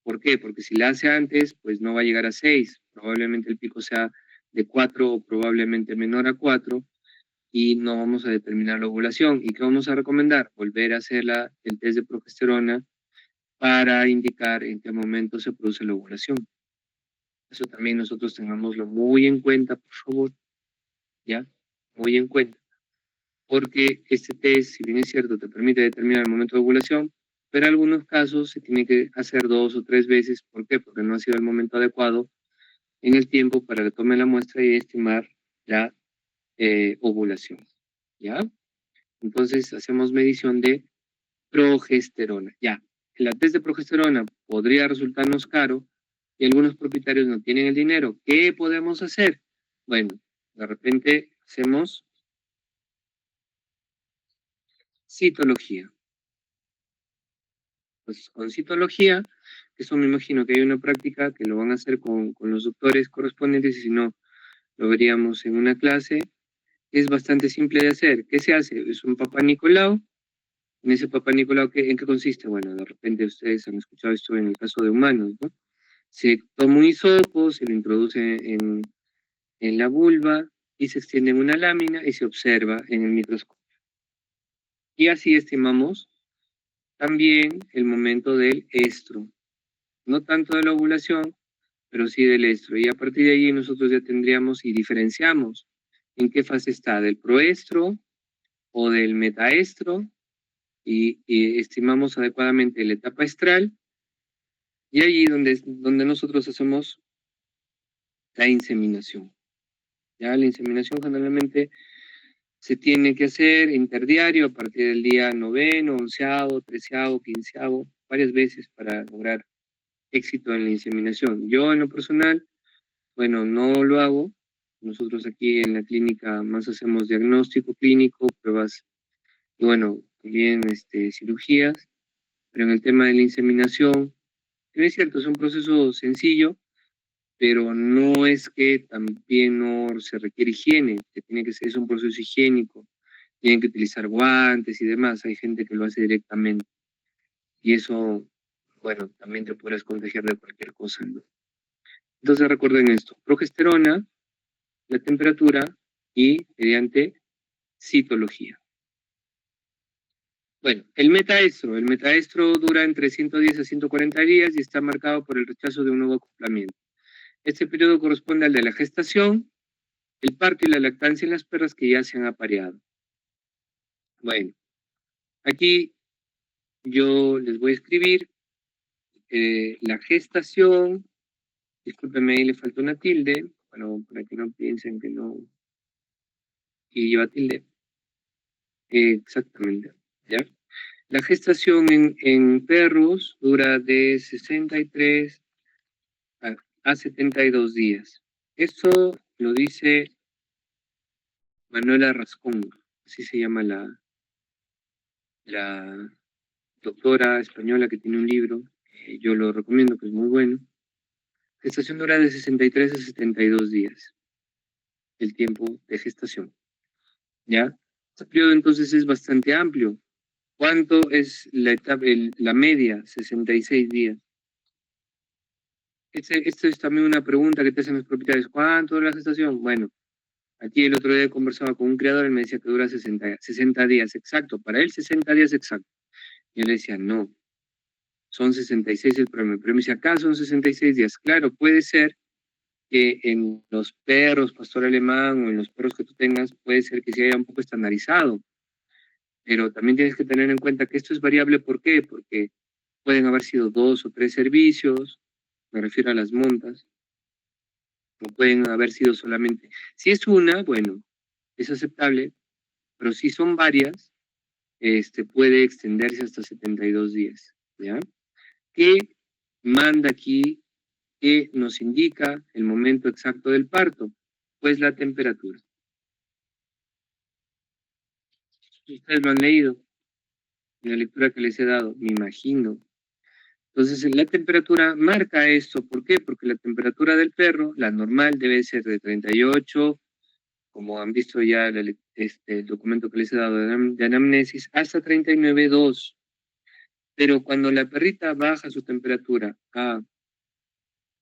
¿Por qué? Porque si la hace antes, pues no va a llegar a 6. Probablemente el pico sea de 4 o probablemente menor a 4 y no vamos a determinar la ovulación. ¿Y qué vamos a recomendar? Volver a hacer el test de progesterona para indicar en qué momento se produce la ovulación. Eso también nosotros tengámoslo muy en cuenta, por favor, ¿ya? Muy en cuenta. Porque este test, si bien es cierto, te permite determinar el momento de ovulación, pero en algunos casos se tiene que hacer 2 o 3 veces. ¿Por qué? Porque no ha sido el momento adecuado en el tiempo para que tome la muestra y estimar la ovulación, ¿ya? Entonces hacemos medición de progesterona. Ya, el test de progesterona podría resultarnos caro y algunos propietarios no tienen el dinero. ¿Qué podemos hacer? Bueno, de repente hacemos citología. Pues con citología, eso me imagino que hay una práctica que lo van a hacer con los doctores correspondientes y si no, lo veríamos en una clase. Es bastante simple de hacer. ¿Qué se hace? Es un Papá Nicolau. En ese Papá Nicolau, ¿en qué consiste? Bueno, de repente ustedes han escuchado esto en el caso de humanos, ¿no? Se toma un hisopo, se lo introduce en la vulva y se extiende en una lámina y se observa en el microscopio. Y así estimamos también el momento del estro. No tanto de la ovulación, pero sí del estro. Y a partir de ahí nosotros ya tendríamos y diferenciamos en qué fase está, del proestro o del metaestro, y estimamos adecuadamente la etapa estral, y allí donde nosotros hacemos la inseminación. Ya la inseminación generalmente se tiene que hacer interdiario a partir del día 9º, 11º, 13º, 15º, varias veces para lograr éxito en la inseminación. Yo en lo personal, bueno, no lo hago. Nosotros aquí en la clínica más hacemos diagnóstico clínico, pruebas y bueno, también cirugías, pero en el tema de la inseminación, es cierto, es un proceso sencillo, pero no es que también no se requiere higiene, que tiene que ser, es un proceso higiénico, tienen que utilizar guantes y demás, hay gente que lo hace directamente, y eso, bueno, también te podrás contagiar de cualquier cosa, ¿no? Entonces recuerden esto, progesterona, la temperatura y mediante citología. Bueno, el metaestro dura entre 110 a 140 días y está marcado por el rechazo de un nuevo acoplamiento. Este periodo corresponde al de la gestación, el parto y la lactancia en las perras que ya se han apareado. Bueno, aquí yo les voy a escribir la gestación, discúlpenme, ahí le falta una tilde, bueno, para que no piensen que no, y lleva tilde, exactamente, ¿ya? La gestación en perros dura de 63 a 72 días. Esto lo dice Manuela Rascón, así se llama la doctora española que tiene un libro, yo lo recomiendo, que es muy bueno. Gestación dura de 63 a 72 días, el tiempo de gestación, ¿ya? Este periodo entonces es bastante amplio. ¿Cuánto es la etapa, la media? 66 días. Esto es también una pregunta que te hacen los propietarios. ¿Cuánto dura la gestación? Bueno, aquí el otro día conversaba con un criador y me decía que dura 60 días, exacto. Para él 60 días exacto. Yo le decía, no, son 66 el promedio. Pero me decía, acá son 66 días. Claro, puede ser, que en los perros, pastor alemán o en los perros que tú tengas, puede ser que se haya un poco estandarizado, pero también tienes que tener en cuenta que esto es variable. ¿Por qué? Porque pueden haber sido 2 o 3 servicios, me refiero a las montas, o pueden haber sido solamente. Si es una, bueno, es aceptable, pero si son varias, puede extenderse hasta 72 días, ¿ya? ¿Qué manda aquí? ¿Qué nos indica el momento exacto del parto? Pues la temperatura. Ustedes lo han leído en la lectura que les he dado, me imagino. Entonces, la temperatura marca esto. ¿Por qué? Porque la temperatura del perro, la normal, debe ser de 38, como han visto ya el documento que les he dado de anamnesis, hasta 39,2. Pero cuando la perrita baja su temperatura a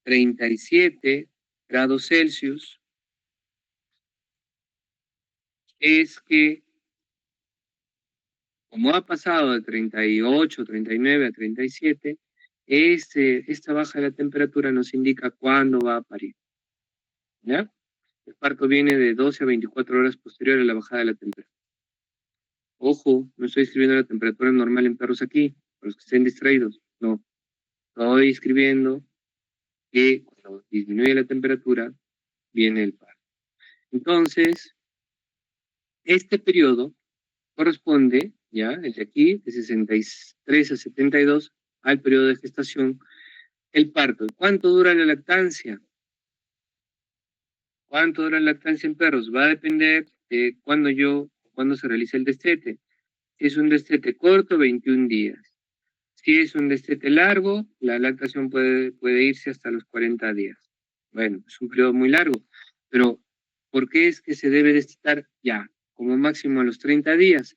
37 grados Celsius, es que, como ha pasado de 38, 39 a 37, esta baja de la temperatura nos indica cuándo va a parir, ¿ya? El parto viene de 12 a 24 horas posterior a la bajada de la temperatura. Ojo, no estoy escribiendo la temperatura normal en perros aquí, para los que estén distraídos. No, estoy escribiendo que cuando disminuye la temperatura, viene el parto. Entonces, este periodo corresponde, ya, el de aquí, de 63 a 72, al periodo de gestación, el parto. ¿Cuánto dura la lactancia? ¿Cuánto dura la lactancia en perros? Va a depender de cuándo se realiza el destete. Si es un destete corto, 21 días. Si es un destete largo, la lactación puede irse hasta los 40 días. Bueno, es un periodo muy largo, pero ¿por qué es que se debe destetar ya, como máximo a los 30 días?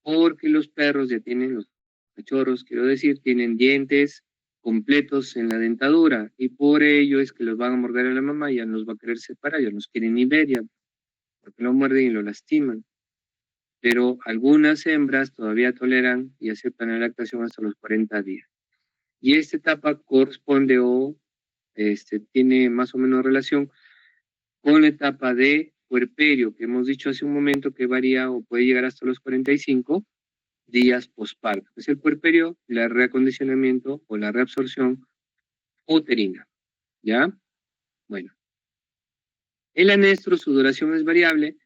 Porque los perros ya tienen, los cachorros, quiero decir, tienen dientes completos en la dentadura y por ello es que los van a morder a la mamá y ya nos va a querer separar, ya nos quieren ni ver, ya, porque lo muerden y lo lastiman. Pero algunas hembras todavía toleran y aceptan la lactación hasta los 40 días. Y esta etapa corresponde o tiene más o menos relación con la etapa de puerperio, que hemos dicho hace un momento que varía o puede llegar hasta los 45 días posparto. Es el puerperio, el reacondicionamiento o la reabsorción uterina. ¿Ya? Bueno. El anestro, su duración es variable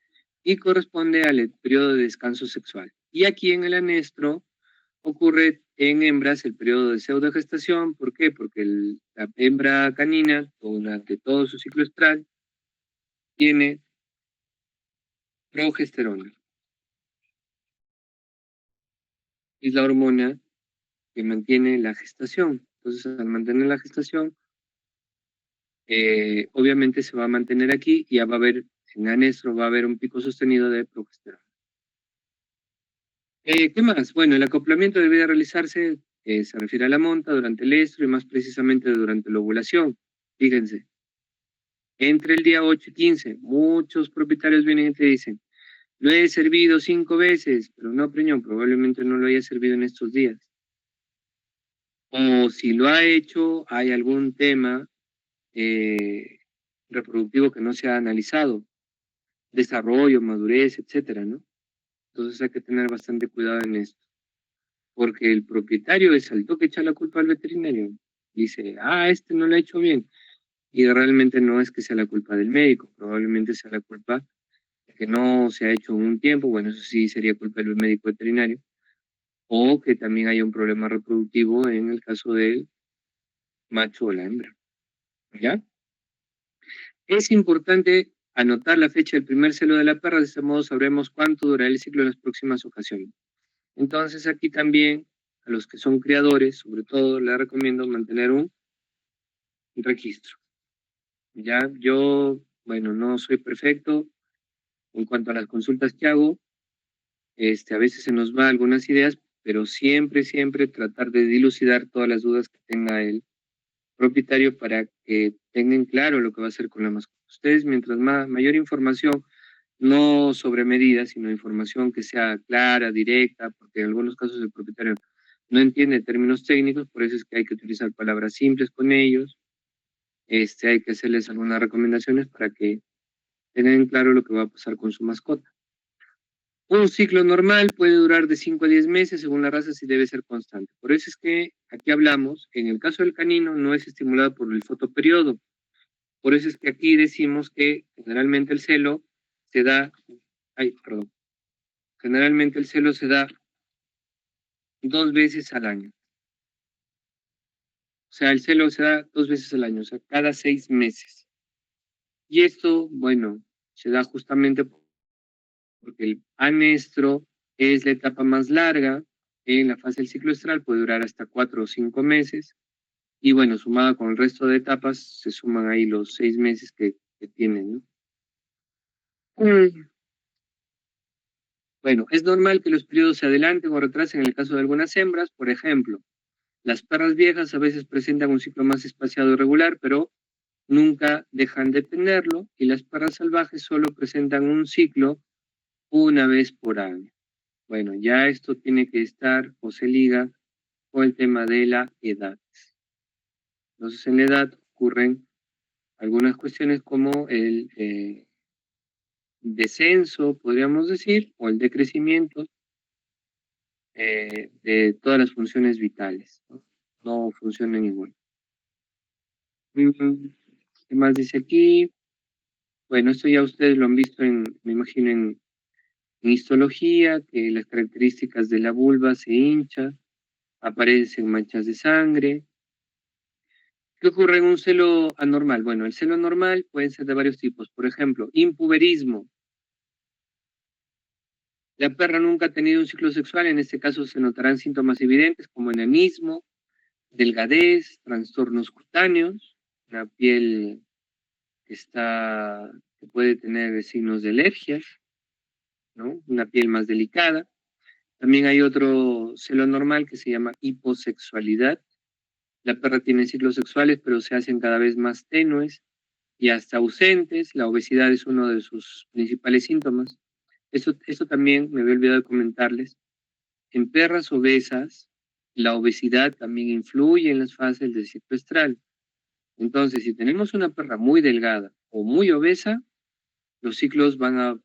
y corresponde al periodo de descanso sexual. Y aquí en el anestro ocurre en hembras el periodo de pseudogestación. ¿Por qué? Porque la hembra canina, durante todo su ciclo estral, tiene progesterona. Es la hormona que mantiene la gestación. Entonces, al mantener la gestación, obviamente se va a mantener aquí y ya va a haber, en anestro va a haber un pico sostenido de progesterona. ¿Qué más? Bueno, el acoplamiento debe realizarse, se refiere a la monta durante el estro y más precisamente durante la ovulación. Fíjense, entre el día 8 y 15, muchos propietarios vienen y te dicen, lo he servido 5 veces, pero no, preñón, probablemente no lo haya servido en estos días. O si lo ha hecho, hay algún tema eh, reproductivo que no se ha analizado, desarrollo, madurez, etcétera, ¿no? Entonces hay que tener bastante cuidado en esto, porque el propietario es al toque echa la culpa al veterinario. Dice, este no lo ha hecho bien. Y realmente no es que sea la culpa del médico, probablemente sea la culpa de que no se ha hecho en un tiempo, bueno, eso sí sería culpa del médico veterinario, o que también haya un problema reproductivo en el caso del macho o la hembra, ¿ya? Es importante anotar la fecha del primer celo de la perra, de este modo sabremos cuánto durará el ciclo en las próximas ocasiones. Entonces aquí también a los que son criadores, sobre todo, les recomiendo mantener un registro. Ya yo, bueno, no soy perfecto en cuanto a las consultas que hago, a veces se nos va algunas ideas, pero siempre, siempre tratar de dilucidar todas las dudas que tenga el propietario para que tengan claro lo que va a hacer con la mascota. Ustedes, mientras mayor información, no sobre medidas, sino información que sea clara, directa, porque en algunos casos el propietario no entiende términos técnicos, por eso es que hay que utilizar palabras simples con ellos, hay que hacerles algunas recomendaciones para que tengan claro lo que va a pasar con su mascota. Un ciclo normal puede durar de 5 a 10 meses según la raza si debe ser constante. Por eso es que aquí hablamos, en el caso del canino no es estimulado por el fotoperiodo. Por eso es que aquí decimos que generalmente el celo se da, generalmente el celo se da 2 veces al año. O sea, el celo se da 2 veces al año, o sea, cada 6 meses. Y esto, bueno, se da justamente porque el anestro es la etapa más larga en la fase del ciclo estral, puede durar hasta 4 o 5 meses. Y bueno, sumada con el resto de etapas, se suman ahí los 6 meses que tienen, ¿no? Bueno, es normal que los periodos se adelanten o retrasen en el caso de algunas hembras. Por ejemplo, las perras viejas a veces presentan un ciclo más espaciado y regular, pero nunca dejan de tenerlo, y las perras salvajes solo presentan un ciclo una vez por año. Bueno, ya esto tiene que estar o se liga con el tema de la edad. Entonces, en la edad ocurren algunas cuestiones como el descenso, podríamos decir, o el decrecimiento de todas las funciones vitales, ¿no? No funcionan igual. ¿Qué más dice aquí? Bueno, esto ya ustedes lo han visto me imagino, en histología, que las características de la vulva se hincha, aparecen manchas de sangre. ¿Qué ocurre en un celo anormal? Bueno, el celo anormal puede ser de varios tipos. Por ejemplo, impuberismo. La perra nunca ha tenido un ciclo sexual, en este caso se notarán síntomas evidentes como enanismo, delgadez, trastornos cutáneos, una piel que puede tener signos de alergias, ¿no? Una piel más delicada. También hay otro celo normal que se llama hiposexualidad. La perra tiene ciclos sexuales, pero se hacen cada vez más tenues y hasta ausentes. La obesidad es uno de sus principales síntomas. Esto también me había olvidado de comentarles. En perras obesas, la obesidad también influye en las fases del ciclo estral. Entonces, si tenemos una perra muy delgada o muy obesa, los ciclos van a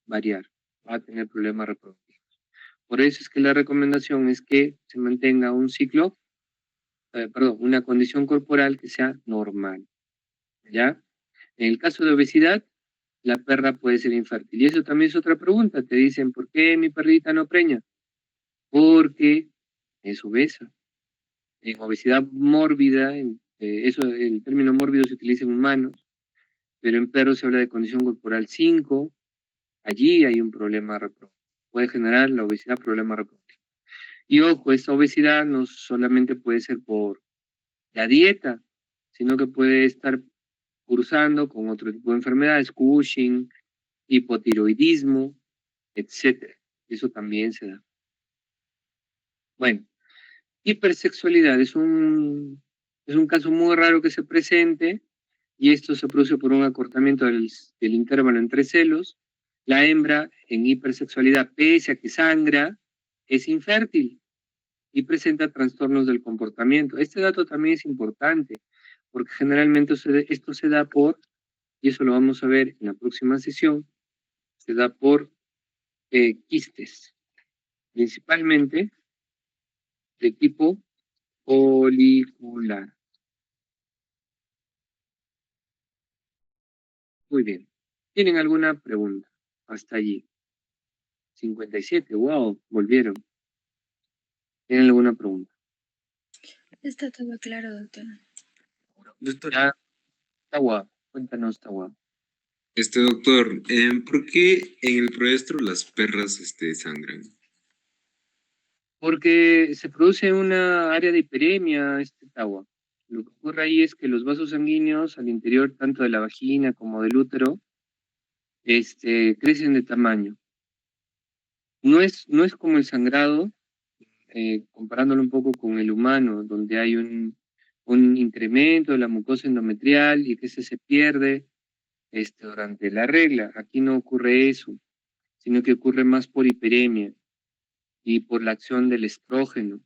variar, va a tener problemas reproductivos. Por eso es que la recomendación es que se mantenga un ciclo, una condición corporal que sea normal, ¿ya? En el caso de obesidad, la perra puede ser infértil. Y eso también es otra pregunta. Te dicen, ¿por qué mi perrita no preña? Porque es obesa. En obesidad mórbida, el término mórbido se utiliza en humanos, pero en perros se habla de condición corporal 5. Allí hay un problema reproductivo. Puede generar la obesidad problema reproductivo. Y ojo, esta obesidad no solamente puede ser por la dieta, sino que puede estar cursando con otro tipo de enfermedades, Cushing, hipotiroidismo, etcétera. Eso también se da. Bueno, hipersexualidad es un caso muy raro que se presente, y esto se produce por un acortamiento del intervalo entre celos. La hembra en hipersexualidad, pese a que sangra, es infértil y presenta trastornos del comportamiento. Este dato también es importante, porque generalmente esto se da por, y eso lo vamos a ver en la próxima sesión, se da por quistes, principalmente de tipo folicular. Muy bien. ¿Tienen alguna pregunta? Hasta allí. 57, wow, volvieron. ¿Tienen alguna pregunta? Está todo claro, doctor. Doctor, Ya, Tawa, cuéntanos, Tawa. doctor, ¿por qué en el proestro las perras sangran? Porque se produce una área de hiperemia, Tawa. Lo que ocurre ahí es que los vasos sanguíneos al interior, tanto de la vagina como del útero, crecen de tamaño. No es como el sangrado, comparándolo un poco con el humano, donde hay un incremento de la mucosa endometrial y que ese se pierde durante la regla. Aquí no ocurre eso, sino que ocurre más por hiperemia y por la acción del estrógeno.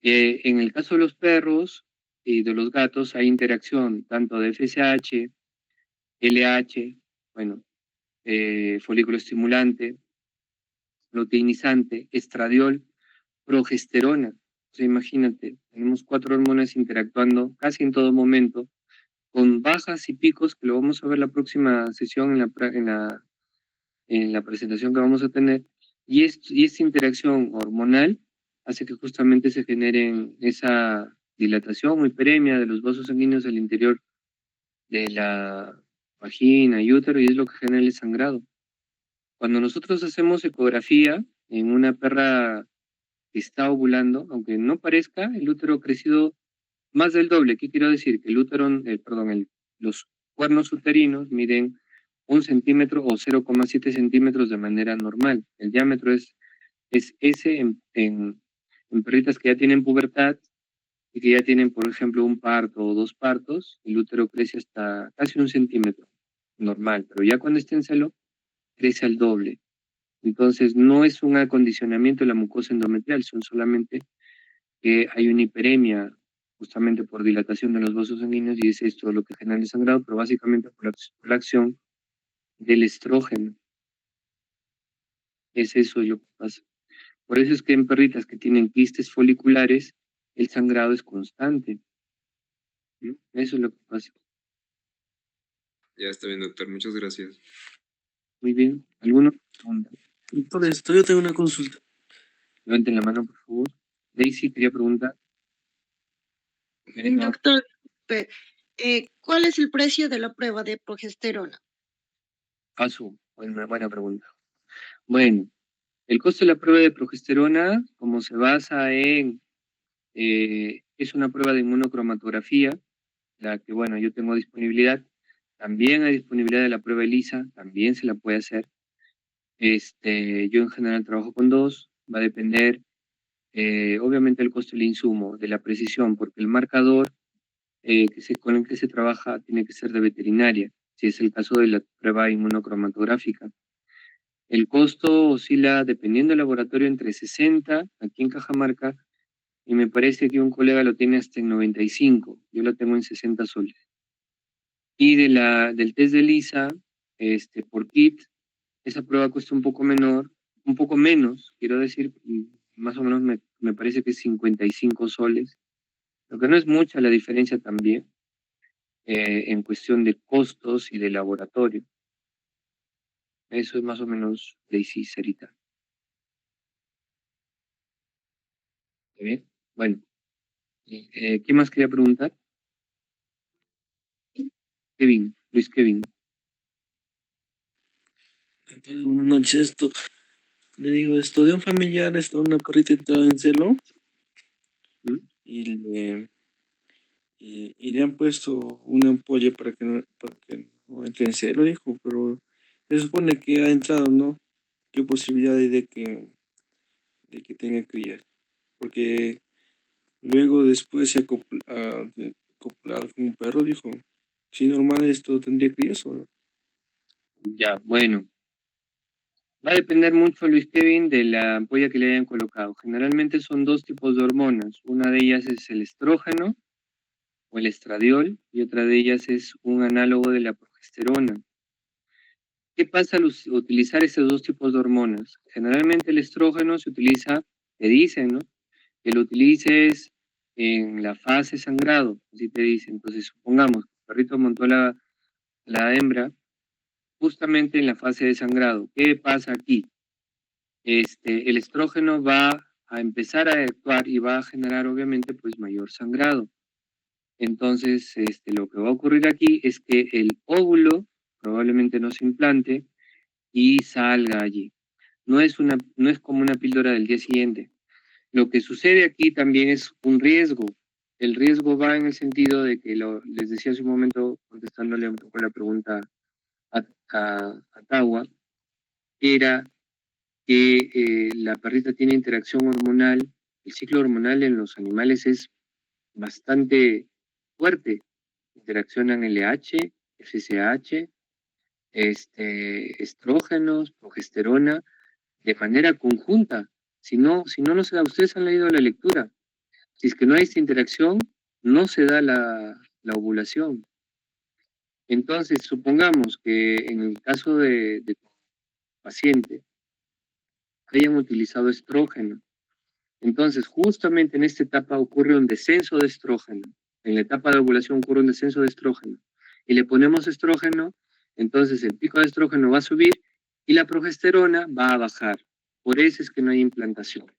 En el caso de los perros, y de los gatos hay interacción tanto de FSH, LH, bueno, folículo estimulante, luteinizante, estradiol, progesterona. O sea, imagínate, tenemos 4 hormonas interactuando casi en todo momento, con bajas y picos, que lo vamos a ver la próxima sesión en la presentación que vamos a tener, y esta interacción hormonal hace que justamente se generen esa dilatación o hiperemia de los vasos sanguíneos del interior de la vagina y útero, y es lo que genera el sangrado. Cuando nosotros hacemos ecografía en una perra que está ovulando, aunque no parezca, el útero ha crecido más del doble. ¿Qué quiero decir? Que el útero, los cuernos uterinos miden 1 centímetro o 0,7 centímetros de manera normal. El diámetro es ese en perritas que ya tienen pubertad y que ya tienen, por ejemplo, un parto o 2 partos, el útero crece hasta casi 1 centímetro, normal, pero ya cuando está en celo, crece al doble. Entonces, no es un acondicionamiento de la mucosa endometrial, son solamente que hay una hiperemia justamente por dilatación de los vasos sanguíneos y es esto lo que genera el sangrado, pero básicamente por la acción del estrógeno. Es eso lo que pasa. Por eso es que en perritas que tienen quistes foliculares, el sangrado es constante, ¿no? Eso es lo que pasa. Ya está bien, doctor. Muchas gracias. Muy bien. ¿Alguna pregunta? Por esto yo tengo una consulta. Levanten la mano, por favor. Daisy quería preguntar. Doctor, ¿cuál es el precio de la prueba de progesterona? Buena pregunta. Bueno, el costo de la prueba de progesterona, como se basa es una prueba de inmunocromatografía, la que, bueno, yo tengo disponibilidad. También hay disponibilidad de la prueba ELISA, también se la puede hacer. Yo en general trabajo con dos, va a depender, obviamente, del costo del insumo, de la precisión, porque el marcador con el que se trabaja tiene que ser de veterinaria, si es el caso de la prueba inmunocromatográfica. El costo oscila, dependiendo del laboratorio, entre 60, aquí en Cajamarca, y me parece que un colega lo tiene hasta en 95, yo lo tengo en 60 soles. Y del test de ELISA, por kit, esa prueba cuesta un poco menos, quiero decir, más o menos me parece que es 55 soles, lo que no es mucha la diferencia también, en cuestión de costos y de laboratorio. Eso es más o menos Daisy Sarita. ¿Está bien? Bueno, ¿qué más quería preguntar? Luis Kevin. Buenas noches, le digo, esto de un familiar, una perrita entrada en celo ¿Mm? y le han puesto una ampolla para que no entre en celo, dijo, pero se supone que ha entrado, ¿no? ¿Qué posibilidad hay de que tenga crías? Porque luego después se acoplar con un perro, dijo, si normal esto tendría crías o no. Ya, bueno. Va a depender mucho, Luis Kevin, de la ampolla que le hayan colocado. Generalmente son 2 tipos de hormonas. Una de ellas es el estrógeno o el estradiol y otra de ellas es un análogo de la progesterona. ¿Qué pasa al utilizar esos 2 tipos de hormonas? Generalmente el estrógeno se utiliza, te dicen, ¿no? Que lo utilices en la fase sangrado, así te dicen. Entonces, supongamos que el perrito montó la hembra justamente en la fase de sangrado. ¿Qué pasa aquí? El estrógeno va a empezar a actuar y va a generar obviamente pues mayor sangrado. Entonces, lo que va a ocurrir aquí es que el óvulo probablemente no se implante y salga allí. No es como una píldora del día siguiente. Lo que sucede aquí también es un riesgo. El riesgo va en el sentido de que les decía hace un momento, contestándole un poco la pregunta a Tawa, era que la perrita tiene interacción hormonal. El ciclo hormonal en los animales es bastante fuerte. Interaccionan LH, FSH, estrógenos, progesterona, de manera conjunta. Si no, no se da, ustedes han leído la lectura. Si es que no hay esta interacción, no se da la ovulación. Entonces, supongamos que en el caso de tu paciente hayan utilizado estrógeno. Entonces, justamente en esta etapa ocurre un descenso de estrógeno. En la etapa de ovulación ocurre un descenso de estrógeno. Y le ponemos estrógeno, entonces el pico de estrógeno va a subir y la progesterona va a bajar. Por eso es que no hay implantación.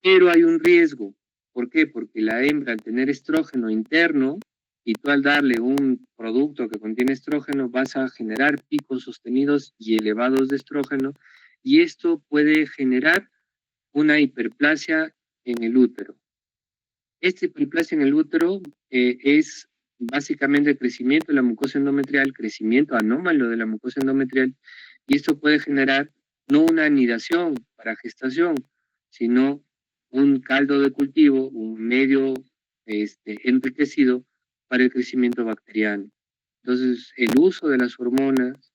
Pero hay un riesgo. ¿Por qué? Porque la hembra, al tener estrógeno interno, y tú al darle un producto que contiene estrógeno, vas a generar picos sostenidos y elevados de estrógeno, y esto puede generar una hiperplasia en el útero. Esta hiperplasia en el útero es básicamente el crecimiento de la mucosa endometrial, crecimiento anómalo de la mucosa endometrial, y esto puede generar no una anidación para gestación, sino un caldo de cultivo, un medio enriquecido para el crecimiento bacteriano. Entonces, el uso de las hormonas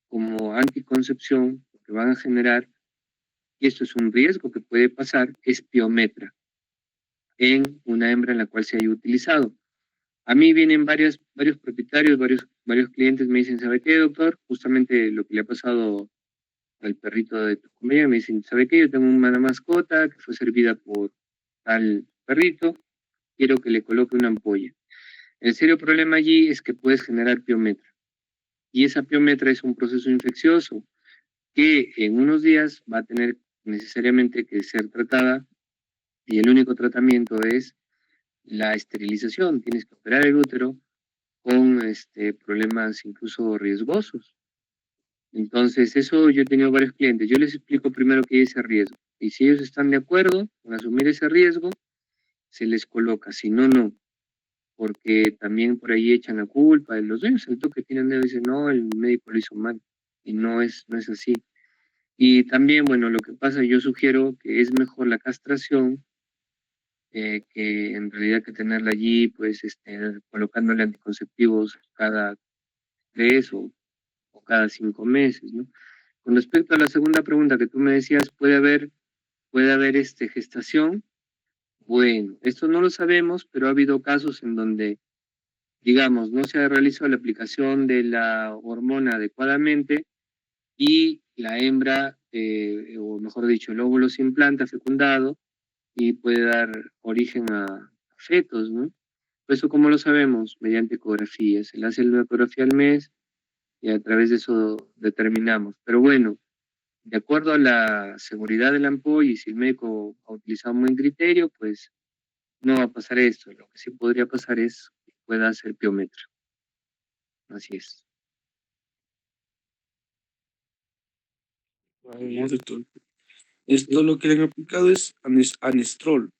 como anticoncepción, lo que van a generar, y esto es un riesgo que puede pasar, es piometra en una hembra en la cual se haya utilizado. A mí vienen varios propietarios, varios clientes me dicen, ¿sabe qué, doctor? Justamente lo que le ha pasado al perrito de tu compañero, me dicen, ¿sabe qué? Yo tengo una mascota que fue servida por tal perrito, quiero que le coloque una ampolla. El serio problema allí es que puedes generar piometra. Y esa piometra es un proceso infeccioso que en unos días va a tener necesariamente que ser tratada, y el único tratamiento es la esterilización. Tienes que operar el útero con problemas incluso riesgosos. Entonces, eso yo he tenido varios clientes. Yo les explico primero qué es ese riesgo. Y si ellos están de acuerdo con asumir ese riesgo, se les coloca. Si no, no. Porque también por ahí echan la culpa de los dueños. El toque tienen dedo y dicen, no, el médico lo hizo mal. Y no es así. Y también, bueno, lo que pasa, yo sugiero que es mejor la castración que en realidad que tenerla allí, pues, colocándole anticonceptivos cada 3 o cada 5 meses, ¿no? Con respecto a la segunda pregunta que tú me decías, puede haber gestación. Bueno, esto no lo sabemos, pero ha habido casos en donde, digamos, no se ha realizado la aplicación de la hormona adecuadamente y la hembra, o mejor dicho, el óvulo se implanta fecundado y puede dar origen a fetos, ¿no? Eso, ¿cómo lo sabemos? Mediante ecografía. Se le hace la ecografía al mes y a través de eso determinamos. Pero bueno, de acuerdo a la seguridad del ampolla y si el médico ha utilizado un buen criterio, pues no va a pasar esto. Lo que sí podría pasar es que pueda ser piometra. Así es. Ay, doctor. Esto lo que le han aplicado es anestrol.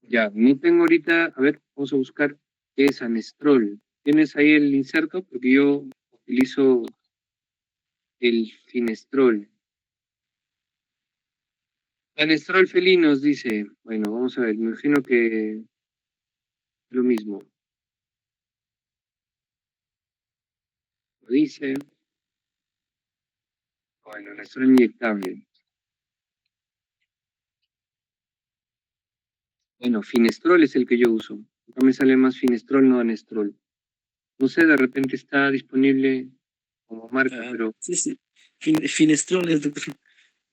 Ya, no tengo ahorita, a ver, vamos a buscar qué es anestrol. ¿Tienes ahí el inserto? Porque yo utilizo el finestrol. Anestrol felinos dice, bueno, vamos a ver, me imagino que es lo mismo. Lo dice, bueno, anestrol inyectable. Bueno, finestrol es el que yo uso. Acá me sale más finestrol, no anestrol. No sé, de repente está disponible como marca, pero Sí, sí. Finestrol es, doctor.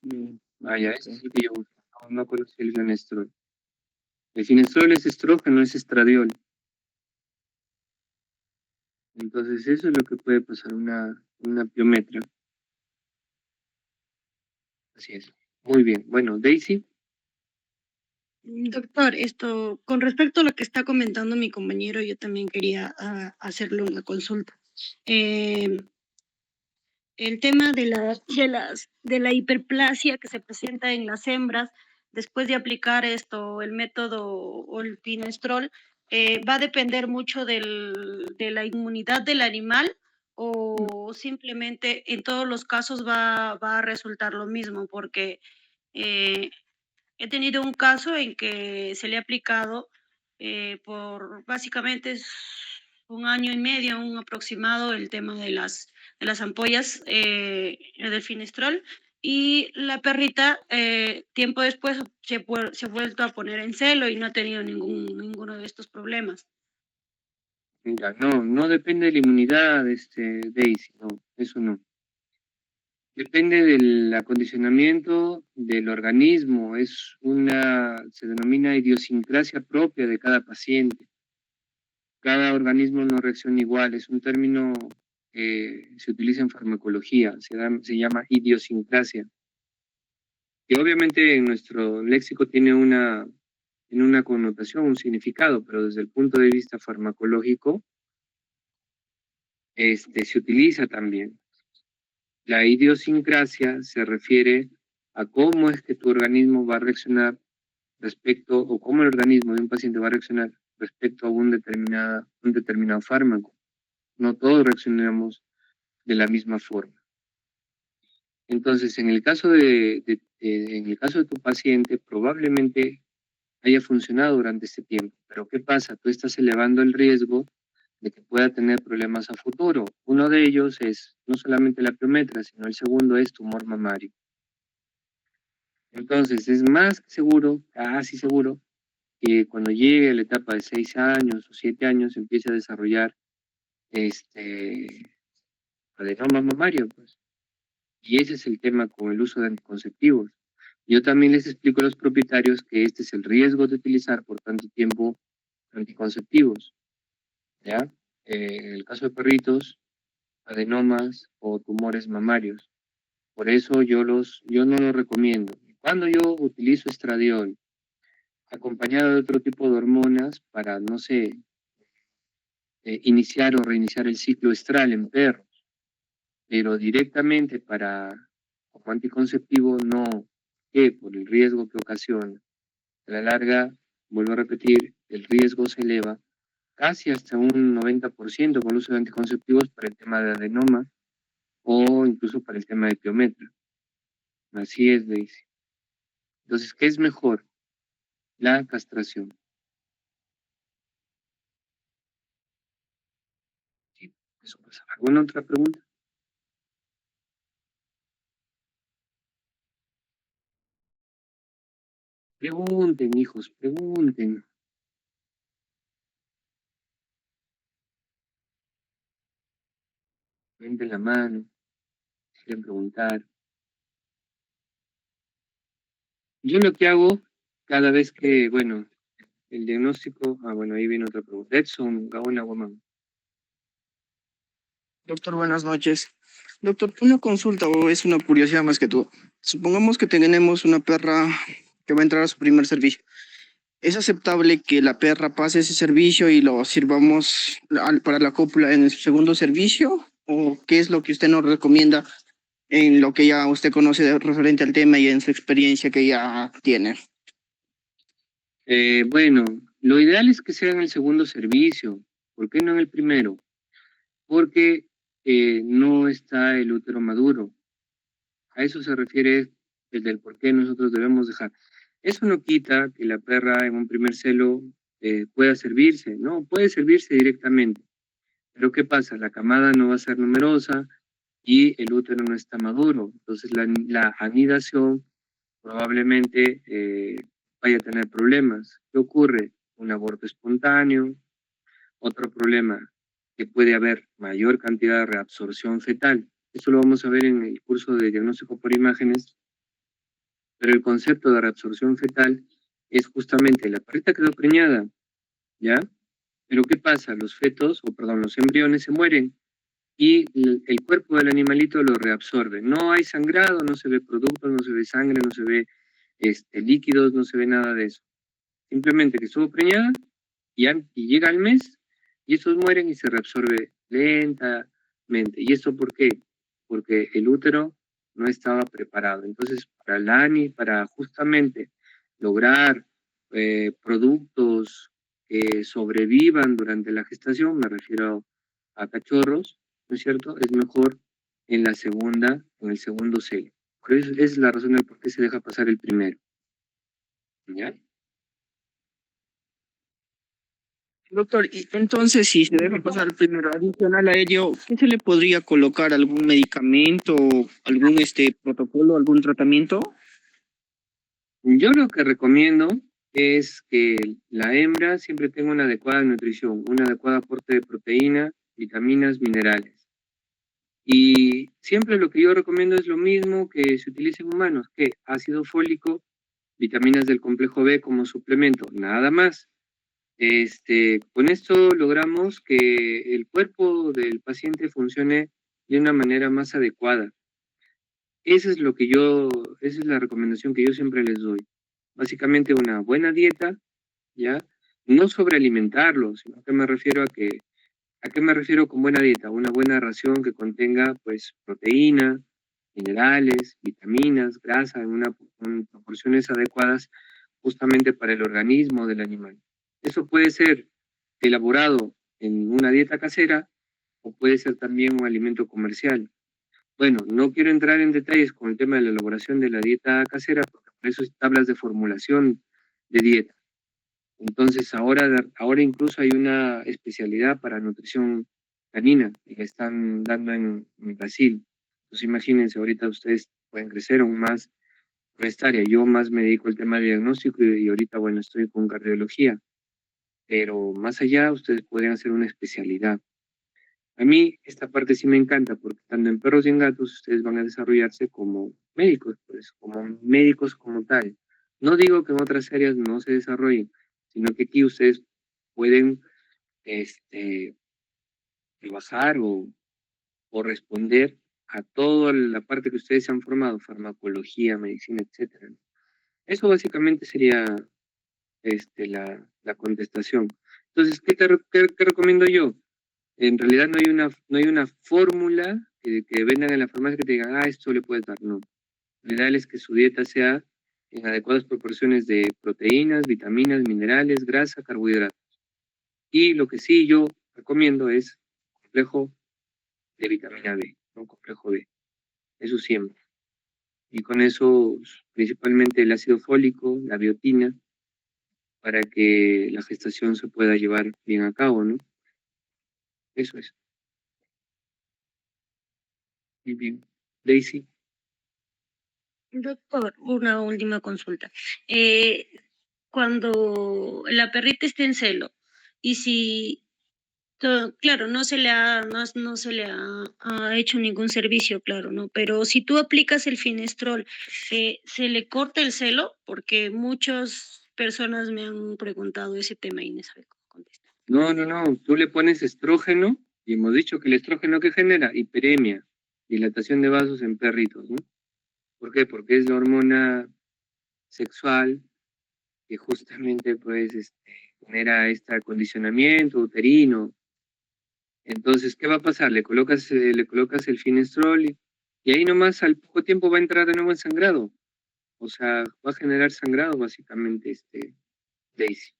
Mm, vaya, ese es el que yo uso. No conozco el finestrol. El finestrol es estrógeno, es estradiol. Entonces eso es lo que puede pasar, una piometra. Así es. Muy bien. Bueno, Daisy. Doctor, con respecto a lo que está comentando mi compañero, yo también quería hacerle una consulta. Eh, el tema de la hiperplasia que se presenta en las hembras después de aplicar el método o el finestrol, va a depender mucho de la inmunidad del animal o simplemente en todos los casos va a resultar lo mismo, porque eh, he tenido un caso en que se le ha aplicado por básicamente es 1 año y medio, un aproximado, el tema de las ampollas del finestrol, y la perrita tiempo después se ha vuelto a poner en celo y no ha tenido ninguno de estos problemas. Ya, no depende de la inmunidad, Daisy, no, eso no. Depende del acondicionamiento del organismo, se denomina idiosincrasia propia de cada paciente. Cada organismo no reacciona igual, es un término que se utiliza en farmacología, se llama idiosincrasia, que obviamente en nuestro léxico tiene una connotación, un significado, pero desde el punto de vista farmacológico, se utiliza también. La idiosincrasia se refiere a cómo es que tu organismo va a reaccionar respecto, o cómo el organismo de un paciente va a reaccionar respecto a un determinado fármaco. No todos reaccionamos de la misma forma. Entonces, en el caso en el caso de tu paciente, probablemente haya funcionado durante este tiempo. Pero ¿qué pasa? Tú estás elevando el riesgo de que pueda tener problemas a futuro. Uno de ellos es no solamente la piometra, sino el segundo es tumor mamario. Entonces, es más seguro, casi seguro, que cuando llegue a la etapa de 6 años o 7 años empiece a desarrollar adenoma mamario, pues. Y ese es el tema con el uso de anticonceptivos. Yo también les explico a los propietarios que este es el riesgo de utilizar por tanto tiempo anticonceptivos, ¿ya? En el caso de perritos, adenomas o tumores mamarios. Por eso yo no los recomiendo. Cuando yo utilizo estradiol acompañado de otro tipo de hormonas para, no sé, iniciar o reiniciar el ciclo estral en perros, pero directamente como anticonceptivo no, que por el riesgo que ocasiona. A la larga, vuelvo a repetir, el riesgo se eleva casi hasta un 90% con el uso de anticonceptivos para el tema de adenoma o incluso para el tema de piometra. Así es, Daisy. Entonces, ¿qué es mejor? La castración. Sí, eso pasa. ¿Alguna otra pregunta? Pregunten, hijos, pregunten. Levanten la mano, si quieren preguntar. Yo lo que hago cada vez que, bueno, el diagnóstico, bueno, ahí viene otra pregunta. Edson Gaona Guamán. Doctor, buenas noches. Doctor, una consulta o es una curiosidad más que todo. Supongamos que tenemos una perra que va a entrar a su primer servicio. ¿Es aceptable que la perra pase ese servicio y lo sirvamos para la cópula en el segundo servicio? ¿O qué es lo que usted nos recomienda en lo que ya usted conoce referente al tema y en su experiencia que ya tiene? Bueno, lo ideal es que sea en el segundo servicio. ¿Por qué no en el primero? Porque no está el útero maduro. A eso se refiere el del por qué nosotros debemos dejar. Eso no quita que la perra en un primer celo pueda servirse, ¿no? Puede servirse directamente. Pero ¿qué pasa? La camada no va a ser numerosa y el útero no está maduro. Entonces la anidación probablemente vaya a tener problemas. ¿Qué ocurre? Un aborto espontáneo. Otro problema, que puede haber mayor cantidad de reabsorción fetal. Eso lo vamos a ver en el curso de diagnóstico por imágenes, pero el concepto de reabsorción fetal es justamente la perrita quedó preñada, ¿ya? Pero ¿qué pasa? Los los embriones se mueren y el cuerpo del animalito lo reabsorbe. No hay sangrado, no se ve productos, no se ve sangre, no se ve líquidos, no se ve nada de eso. Simplemente que estuvo preñada y llega al mes y estos mueren y se reabsorbe lentamente. ¿Y esto por qué? Porque el útero no estaba preparado. Entonces, para justamente lograr productos que sobrevivan durante la gestación, me refiero a cachorros, ¿no es cierto? Es mejor en el segundo celo. Por eso es la razón del por qué se deja pasar el primero. ¿Ya? Doctor, y entonces si se deja pasar primero adicional a ello, ¿qué se le podría colocar? ¿Algún medicamento, algún protocolo, algún tratamiento? Yo lo que recomiendo es que la hembra siempre tenga una adecuada nutrición, un adecuado aporte de proteína, vitaminas, minerales. Y siempre lo que yo recomiendo es lo mismo que se utiliza en humanos, que ácido fólico, vitaminas del complejo B como suplemento, nada más. Con esto logramos que el cuerpo del paciente funcione de una manera más adecuada. Esa es la recomendación que yo siempre les doy. Básicamente una buena dieta, ¿ya? No sobrealimentarlo, sino que me refiero ¿a qué me refiero con buena dieta? Una buena ración que contenga, pues, proteína, minerales, vitaminas, grasa en proporciones adecuadas justamente para el organismo del animal. Eso puede ser elaborado en una dieta casera o puede ser también un alimento comercial. Bueno, no quiero entrar en detalles con el tema de la elaboración de la dieta casera, porque por eso hay tablas de formulación de dieta. Entonces, ahora incluso hay una especialidad para nutrición canina que están dando en Brasil. Entonces, imagínense, ahorita ustedes pueden crecer aún más por esta área. Yo más me dedico al tema de diagnóstico y ahorita, bueno, estoy con cardiología. Pero más allá, ustedes pueden hacer una especialidad. A mí esta parte sí me encanta porque tanto en perros y en gatos ustedes van a desarrollarse como médicos, pues como médicos como tal. No digo que en otras áreas no se desarrollen, sino que aquí ustedes pueden este, trabajar o responder a toda la parte que ustedes se han formado, farmacología, medicina, etcétera. Eso básicamente sería la contestación. Entonces, ¿qué recomiendo yo? En realidad no hay una fórmula que vendan en la farmacia que te digan, esto le puedes dar. No. Lo ideal es que su dieta sea en adecuadas proporciones de proteínas, vitaminas, minerales, grasa, carbohidratos. Y lo que sí yo recomiendo es complejo de vitamina B, no complejo B. Eso siempre. Y con eso, principalmente el ácido fólico, la biotina, para que la gestación se pueda llevar bien a cabo, ¿no? Eso es. Muy bien. Daisy. Doctor, una última consulta. Cuando la perrita esté en celo y si, claro, no se le ha hecho ningún servicio, claro, ¿no? Pero si tú aplicas el finestrol, ¿se le corta el celo? Porque muchas personas me han preguntado ese tema y no sabe cómo contestar. No. Tú le pones estrógeno y hemos dicho que el estrógeno que genera hiperemia, dilatación de vasos en perritos, ¿no? ¿Por qué? Porque es la hormona sexual que justamente pues genera este acondicionamiento uterino. Entonces, ¿qué va a pasar? Le colocas el finestrol y ahí nomás al poco tiempo va a entrar de nuevo en sangrado. O sea, va a generar sangrado básicamente Daisy.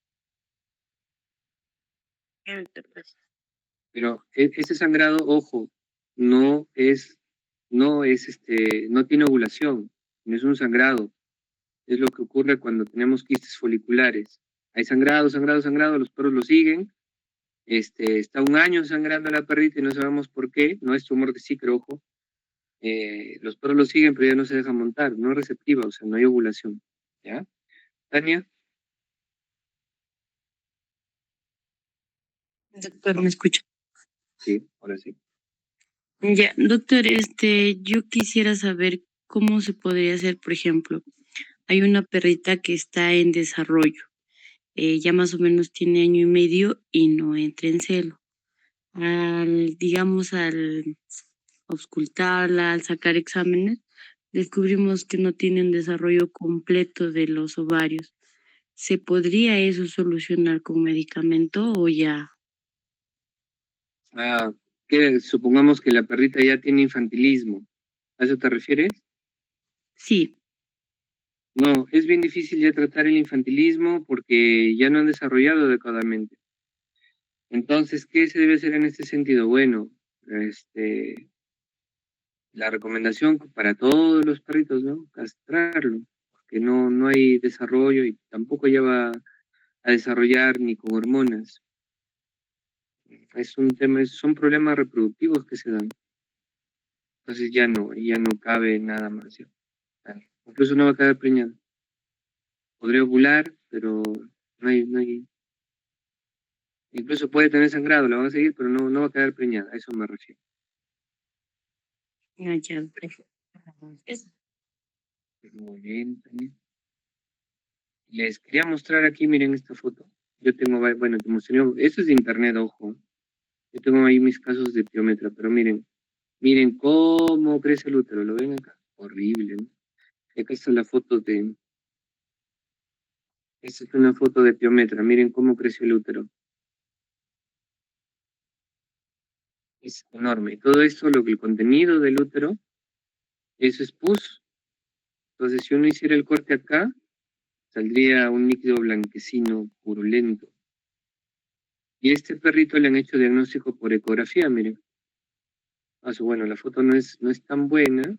Pero ese sangrado, ojo, no es, no tiene ovulación, no es un sangrado. Es lo que ocurre cuando tenemos quistes foliculares. Hay sangrado, los perros lo siguen. Está un año sangrando la perrita y no sabemos por qué. No es tumor de ciclo, ojo. Los perros lo siguen, pero ya no se deja montar, no es receptiva, o sea, no hay ovulación. ¿Ya? Tania, Doctor, ¿me escucha? sí, ahora sí. Ya, doctor, yo quisiera saber cómo se podría hacer, por ejemplo, hay una perrita que está en desarrollo, ya más o menos tiene año y medio y no entra en celo. Al auscultarla, al sacar exámenes, descubrimos que no tiene un desarrollo completo de los ovarios. ¿Se podría eso solucionar con medicamento o ya? Ah, que supongamos que la perrita ya tiene infantilismo. ¿A eso te refieres? Sí. No, es bien difícil ya tratar el infantilismo porque ya no han desarrollado adecuadamente. Entonces, ¿qué se debe hacer en este sentido? Bueno, la recomendación para todos los perritos, ¿no? Castrarlo, porque no hay desarrollo y tampoco ya va a desarrollar ni con hormonas. Es un tema, son problemas reproductivos que se dan. Entonces ya no cabe nada más. Ya. Incluso no va a quedar preñada. Podría ovular, pero no hay, incluso puede tener sangrado, la van a seguir, pero no va a quedar preñada, a eso me refiero. Ah, ya. Es- Muy bien, Tania. Les quería mostrar aquí, miren esta foto. Yo tengo, bueno, te mostré, esto es de internet, ojo. Yo tengo ahí mis casos de piometra, pero miren cómo crece el útero, ¿lo ven acá? Horrible, ¿no? Acá está la foto esta es una foto de piometra, miren cómo creció el útero. Es enorme. Todo esto, lo que el contenido del útero, eso es pus. Entonces, si uno hiciera el corte acá, saldría un líquido blanquecino, purulento. Y a este perrito le han hecho diagnóstico por ecografía, miren. Bueno, la foto no es tan buena,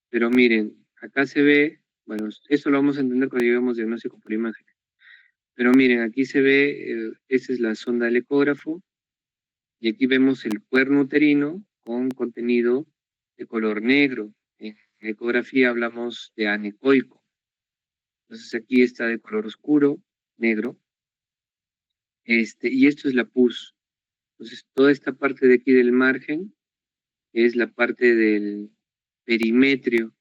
pero miren, acá se ve, bueno, eso lo vamos a entender cuando lleguemos diagnóstico por imagen. Pero miren, aquí se ve, esa es la sonda del ecógrafo, y aquí vemos el cuerno uterino con contenido de color negro. En ecografía hablamos de anecoico. Entonces aquí está de color oscuro, negro, y esto es la pus. Entonces toda esta parte de aquí del margen es la parte del perimetrio.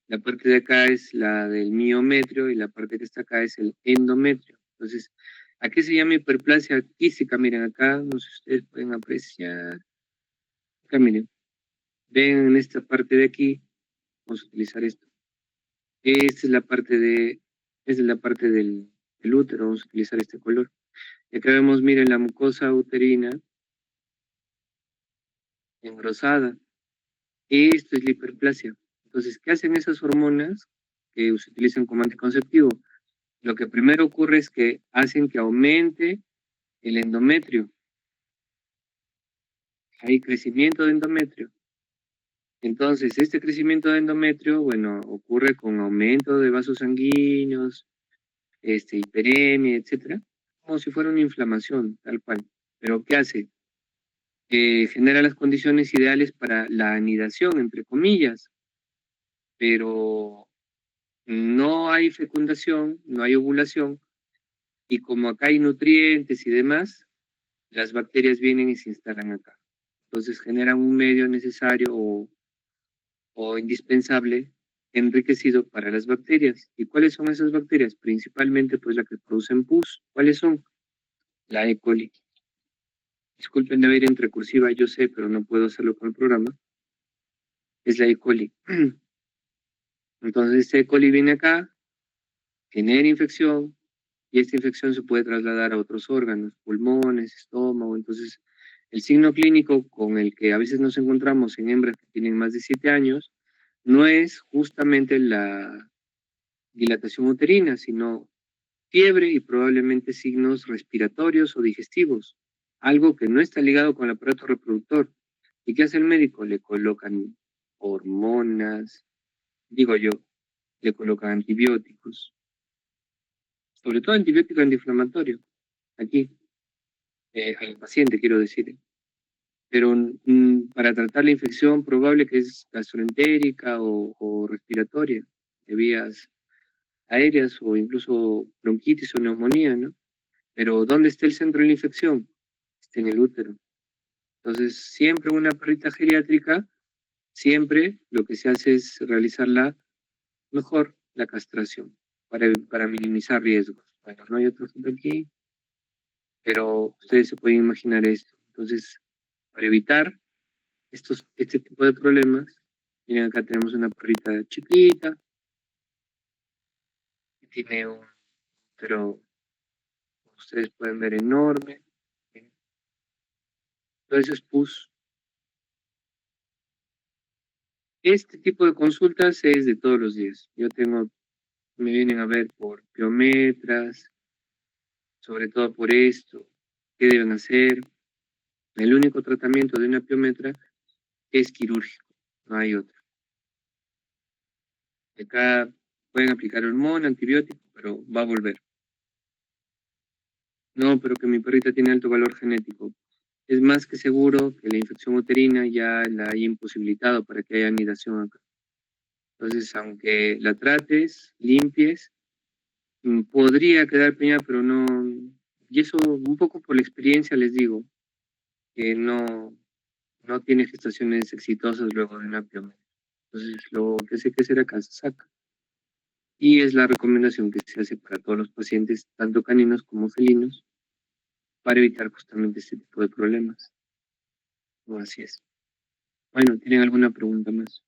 La parte de acá es la del miometrio y la parte que está acá es el endometrio. Entonces, ¿a qué se llama hiperplasia quística? Miren, acá, no sé si ustedes pueden apreciar. Acá, miren, ven en esta parte de aquí, vamos a utilizar esto. Esta es la parte del útero, vamos a utilizar este color. Y acá vemos, miren, la mucosa uterina engrosada. Esto es la hiperplasia. Entonces, ¿qué hacen esas hormonas que se utilizan como anticonceptivo? Lo que primero ocurre es que hacen que aumente el endometrio. Hay crecimiento de endometrio. Entonces, este crecimiento de endometrio, bueno, ocurre con aumento de vasos sanguíneos, hiperemia, etcétera, como si fuera una inflamación, tal cual. Pero ¿qué hace? Genera las condiciones ideales para la anidación, entre comillas, pero no hay fecundación, no hay ovulación, y como acá hay nutrientes y demás, las bacterias vienen y se instalan acá. Entonces generan un medio necesario o indispensable enriquecido para las bacterias. ¿Y cuáles son esas bacterias? Principalmente pues las que producen pus. ¿Cuáles son? La E. coli. Disculpen de haber entre cursiva, yo sé, pero no puedo hacerlo con el programa. Es la E. coli. Entonces, este E. coli viene acá, genera infección, y esta infección se puede trasladar a otros órganos, pulmones, estómago. Entonces, el signo clínico con el que a veces nos encontramos en hembras que tienen más de 7 años no es justamente la dilatación uterina, sino fiebre y probablemente signos respiratorios o digestivos, algo que no está ligado con el aparato reproductor. ¿Y qué hace el médico? Le colocan hormonas, digo yo, le colocan antibióticos, sobre todo antibiótico antiinflamatorio, aquí, al paciente quiero decir. Pero para tratar la infección probable que es gastroentérica o respiratoria, de vías aéreas o incluso bronquitis o neumonía, ¿no? Pero ¿dónde está el centro de la infección? Está en el útero. Entonces, siempre una perrita geriátrica, siempre lo que se hace es realizar la castración para minimizar riesgos. Bueno, no hay otro ejemplo aquí, pero ustedes se pueden imaginar esto. Entonces, para evitar este tipo de problemas, miren, acá tenemos una perrita chiquita, que tiene pero como ustedes pueden ver, enorme. Todo eso es pus. Este tipo de consultas es de todos los días. Me vienen a ver por piometras, sobre todo por esto, qué deben hacer. El único tratamiento de una piometra es quirúrgico, no hay otro. Acá pueden aplicar hormona, antibiótico, pero va a volver. No, pero que mi perrita tiene alto valor genético. Es más que seguro que la infección uterina ya la haya imposibilitado para que haya anidación acá. Entonces, aunque la trates, limpies, podría quedar pequeña, pero no. Y eso, un poco por la experiencia, les digo, que no tiene gestaciones exitosas luego de una piometra. Entonces, lo que hay que hacer acá se saca. Y es la recomendación que se hace para todos los pacientes, tanto caninos como felinos, para evitar justamente este tipo de problemas. No, así es. Bueno, ¿tienen alguna pregunta más?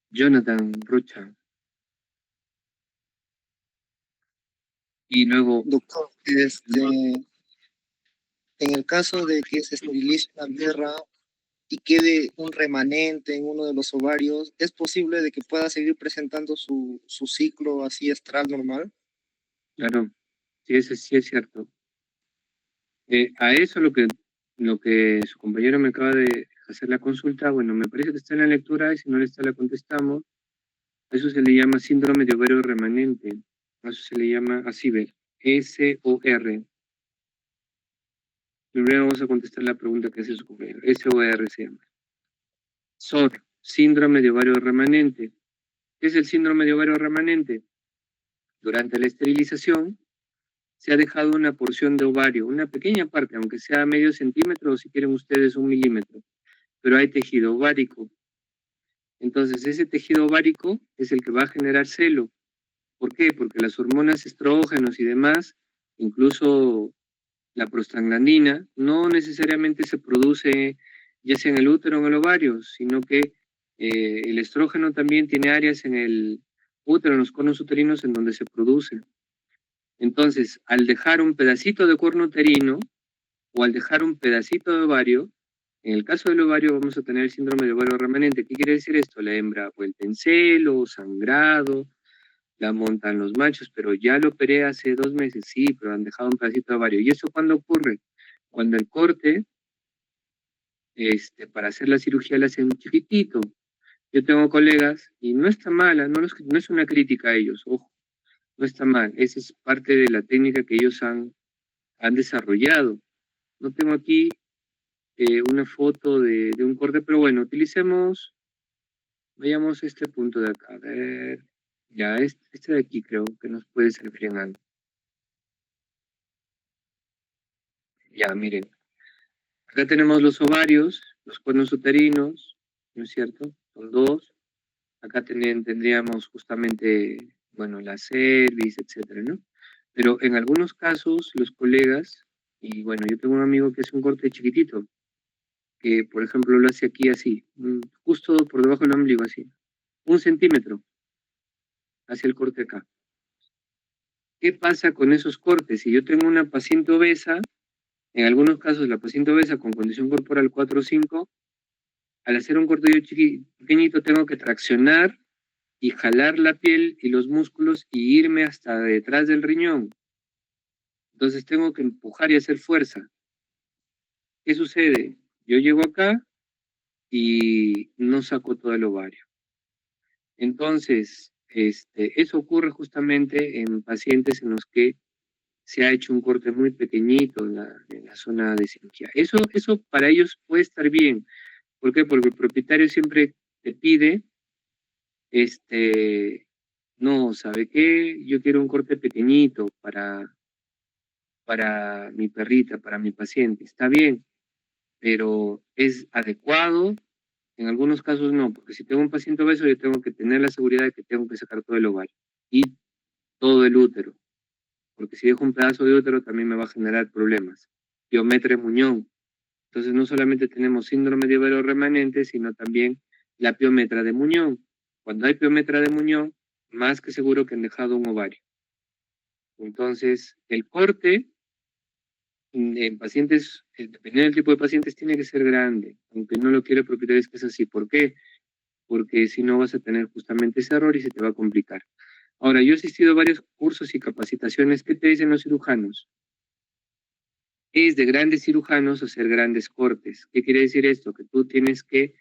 Jonathan Rocha. Y luego, Doctor, en el caso de que se esterilice una perra y quede un remanente en uno de los ovarios, ¿es posible de que pueda seguir presentando su ciclo así estral normal? claro, sí, eso sí es cierto. A eso lo que su compañero me acaba de hacer la consulta, bueno, me parece que está en la lectura y si no le está la contestamos. A eso se le llama síndrome de ovario remanente. A eso se le llama, así ve, SOR. Primero vamos a contestar la pregunta que hace su compañero. SOR se llama. SOR, síndrome de ovario remanente. ¿Qué es el síndrome de ovario remanente? Durante la esterilización se ha dejado una porción de ovario, una pequeña parte, aunque sea medio centímetro o si quieren ustedes 1 milímetro, pero hay tejido ovárico. Entonces ese tejido ovárico es el que va a generar celo. ¿Por qué? Porque las hormonas estrógenos y demás, incluso la prostaglandina, no necesariamente se produce ya sea en el útero o en el ovario, sino que el estrógeno también tiene áreas en el útero, en los conos uterinos, en donde se produce. Entonces, al dejar un pedacito de cuerno uterino o al dejar un pedacito de ovario, en el caso del ovario vamos a tener el síndrome de ovario remanente. ¿Qué quiere decir esto? La hembra vuelta en celo, sangrado, la montan los machos, pero ya lo operé hace 2 meses, sí, pero han dejado un pedacito de ovario. ¿Y eso cuándo ocurre? Cuando el corte, para hacer la cirugía le hacen chiquitito. Yo tengo colegas, y no está mala, no es una crítica a ellos, ojo, no está mal, esa es parte de la técnica que ellos han desarrollado. No tengo aquí una foto de un corte, pero bueno, vayamos a este punto de acá, a ver, ya, este de aquí creo que nos puede servir en algo. Ya, miren, acá tenemos los ovarios, los cuernos uterinos, ¿no es cierto? Son 2. Acá tendríamos justamente, bueno, la cervix, etcétera, ¿no? Pero en algunos casos, los colegas, y bueno, yo tengo un amigo que hace un corte chiquitito, que por ejemplo lo hace aquí así, justo por debajo del ombligo, así, 1 centímetro hacia el corte acá. ¿Qué pasa con esos cortes? Si yo tengo una paciente obesa, en algunos casos la paciente obesa con condición corporal 4 o 5, al hacer un corte pequeñito tengo que traccionar y jalar la piel y los músculos y irme hasta detrás del riñón. Entonces tengo que empujar y hacer fuerza. ¿Qué sucede? Yo llego acá y no saco todo el ovario. Entonces, eso ocurre justamente en pacientes en los que se ha hecho un corte muy pequeñito en la zona de cirugía. Eso para ellos puede estar bien. ¿Por qué? Porque el propietario siempre te pide, no, ¿sabe qué? Yo quiero un corte pequeñito para mi perrita, para mi paciente. Está bien, pero ¿es adecuado? En algunos casos no, porque si tengo un paciente obeso yo tengo que tener la seguridad de que tengo que sacar todo el ovario y todo el útero, porque si dejo un pedazo de útero también me va a generar problemas. Piometra de muñón. Entonces no solamente tenemos síndrome de ovario remanente, sino también la piometra de muñón. Cuando hay piometra de muñón, más que seguro que han dejado un ovario. Entonces, el corte en pacientes, dependiendo del tipo de pacientes, tiene que ser grande, aunque no lo quiere el propietario, es que es así. ¿Por qué? Porque si no vas a tener justamente ese error y se te va a complicar. Ahora, yo he asistido a varios cursos y capacitaciones. ¿Qué te dicen los cirujanos? Es de grandes cirujanos hacer grandes cortes. ¿Qué quiere decir esto? Que tú tienes que,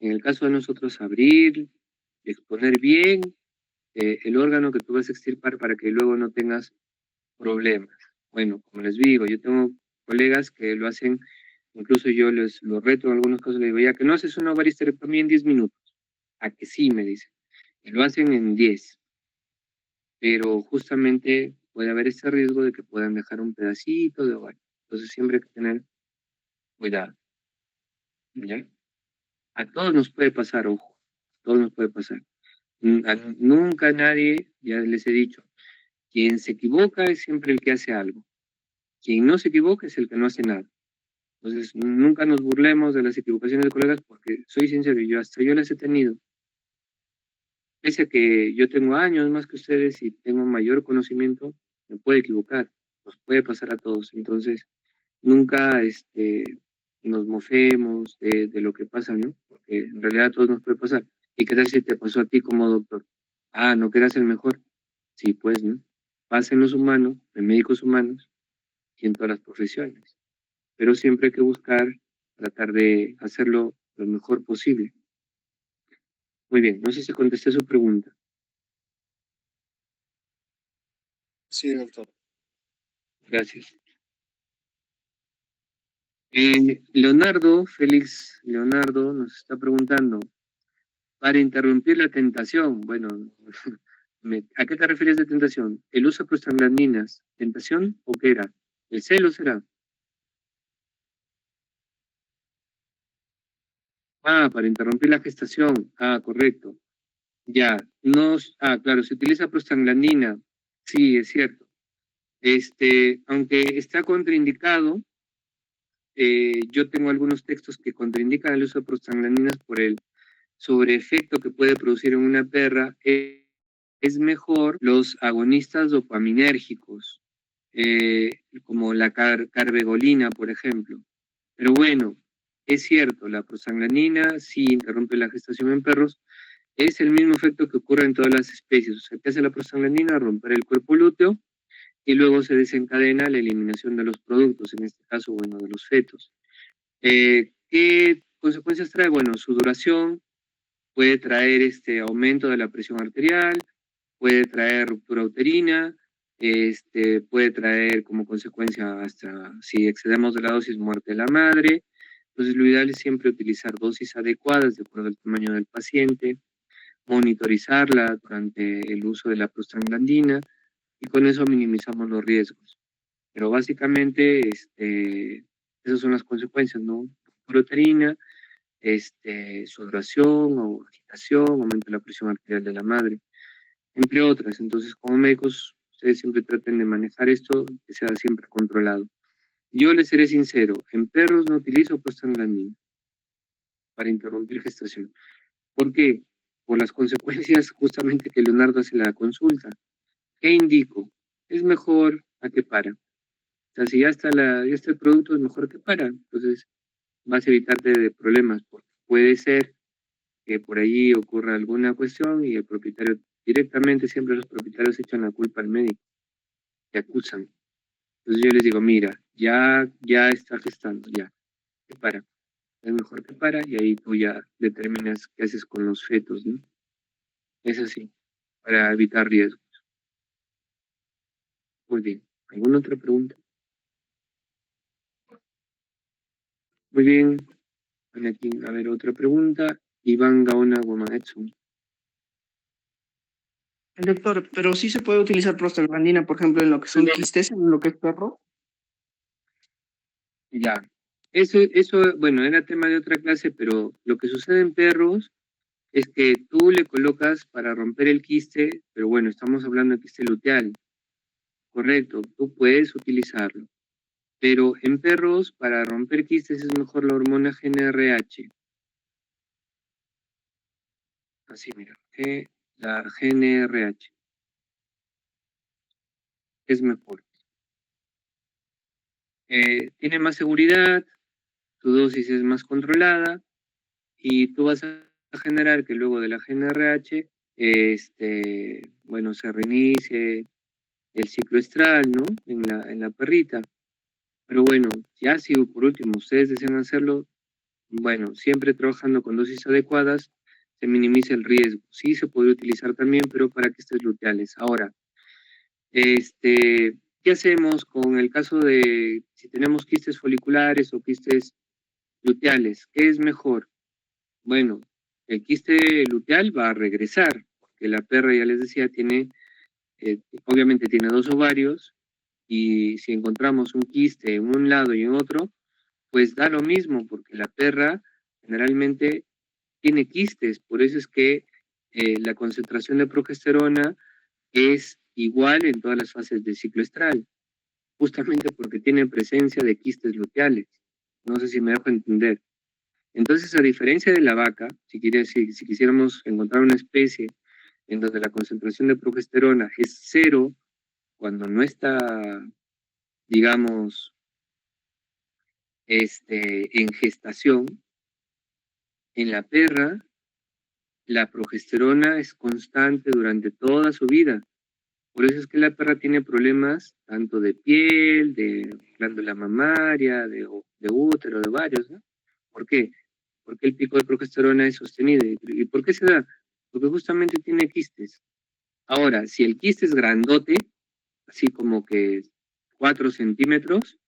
en el caso de nosotros, abrir, exponer bien el órgano que tú vas a extirpar para que luego no tengas problemas. Bueno, como les digo, yo tengo colegas que lo hacen, incluso yo lo reto en algunos casos, les digo, ya que no haces una ovaristerectomía en 10 minutos. A que sí, me dicen. Y lo hacen en 10. Pero justamente puede haber ese riesgo de que puedan dejar un pedacito de ovario. Entonces siempre hay que tener cuidado. ¿Ya? A todos nos puede pasar, ojo. A todos nos puede pasar. Nunca nadie, ya les he dicho, quien se equivoca es siempre el que hace algo. Quien no se equivoca es el que no hace nada. Entonces, nunca nos burlemos de las equivocaciones de colegas porque soy sincero, yo las he tenido. Pese a que yo tengo años más que ustedes y tengo mayor conocimiento, me puedo equivocar, nos puede pasar a todos. Entonces, nunca nos mofemos de lo que pasa, ¿no? Porque en realidad a todos nos puede pasar. ¿Y qué tal si te pasó a ti como doctor? Ah, ¿no que eras el mejor? Sí, pues, ¿no? Pasa en los humanos, en médicos humanos y en todas las profesiones. Pero siempre hay que buscar, tratar de hacerlo lo mejor posible. Muy bien, no sé si contesté su pregunta. Sí, doctor. Gracias. Félix Leonardo nos está preguntando, para interrumpir la tentación, bueno, ¿a qué te refieres de tentación? ¿El uso de prostaglandinas, tentación o qué era? ¿El celo será? Ah, para interrumpir la gestación. Ah, correcto. Ya, claro, se utiliza prostaglandina. Sí, es cierto. Aunque está contraindicado, yo tengo algunos textos que contraindican el uso de prostaglandinas por el sobreefecto que puede producir en una perra. Es mejor los agonistas dopaminérgicos, como la carbegolina, por ejemplo. Pero bueno, es cierto, la prostaglandina sí interrumpe la gestación en perros. Es el mismo efecto que ocurre en todas las especies. O sea, ¿qué hace la prostaglandina? Romper el cuerpo lúteo y luego se desencadena la eliminación de los productos, en este caso, bueno, de los fetos. ¿Qué consecuencias trae? Bueno, sudoración, puede traer aumento de la presión arterial, puede traer ruptura uterina, puede traer como consecuencia hasta, si excedemos de la dosis, muerte de la madre. Entonces, lo ideal es siempre utilizar dosis adecuadas de acuerdo al tamaño del paciente, monitorizarla durante el uso de la prostaglandina y con eso minimizamos los riesgos. Pero básicamente, esas son las consecuencias, ¿no? Proteína, sudoración o agitación, aumento de la presión arterial de la madre, entre otras. Entonces, como médicos, ustedes siempre traten de manejar esto, que sea siempre controlado. Yo les seré sincero, en perros no utilizo prostaglandina para interrumpir gestación. ¿Por qué? Por las consecuencias justamente que Leonardo hace la consulta. ¿Qué indico? Es mejor a que para. O sea, si ya está el producto, es mejor que para. Entonces, vas a evitarte de problemas, porque puede ser que por allí ocurra alguna cuestión y el propietario, directamente siempre los propietarios echan la culpa al médico, te acusan. Entonces yo les digo, mira, ya está gestando, ya, que para. Es mejor que para y ahí tú ya determinas qué haces con los fetos, ¿no? Es así, para evitar riesgos. Muy bien. ¿Alguna otra pregunta? Muy bien. Aquí, a ver, otra pregunta. Iván Gaona Guamaetsu. Doctor, pero sí se puede utilizar prostaglandina, por ejemplo, en lo que son quistes, en lo que es perro. Ya. Eso, bueno, era tema de otra clase, pero lo que sucede en perros es que tú le colocas para romper el quiste, pero bueno, estamos hablando de quiste luteal. Correcto, tú puedes utilizarlo. Pero en perros, para romper quistes es mejor la hormona GnRH. Así, mira, la GnRH es mejor. Tiene más seguridad, tu dosis es más controlada y tú vas a generar que luego de la GnRH, bueno, se reinicie el ciclo estral, ¿no? En la perrita. Pero bueno, ya si por último ustedes desean hacerlo, bueno, siempre trabajando con dosis adecuadas, se minimiza el riesgo. Sí se puede utilizar también, pero para quistes luteales. Ahora, ¿qué hacemos con el caso de si tenemos quistes foliculares o quistes luteales? ¿Qué es mejor? Bueno, el quiste luteal va a regresar, porque la perra, ya les decía, tiene, obviamente tiene 2 ovarios, y si encontramos un quiste en un lado y en otro, pues da lo mismo, porque la perra generalmente tiene quistes, por eso es que la concentración de progesterona es igual en todas las fases del ciclo estral, justamente porque tiene presencia de quistes luteales. No sé si me dejo entender. Entonces, a diferencia de la vaca, si quisiéramos encontrar una especie en donde la concentración de progesterona es 0, cuando no está, digamos, en gestación, en la perra, la progesterona es constante durante toda su vida. Por eso es que la perra tiene problemas tanto de piel, de glándula mamaria, de útero, de ovarios, ¿no? ¿Por qué? Porque el pico de progesterona es sostenido. ¿Y por qué se da? Porque justamente tiene quistes. Ahora, si el quiste es grandote, así como que 4 centímetros,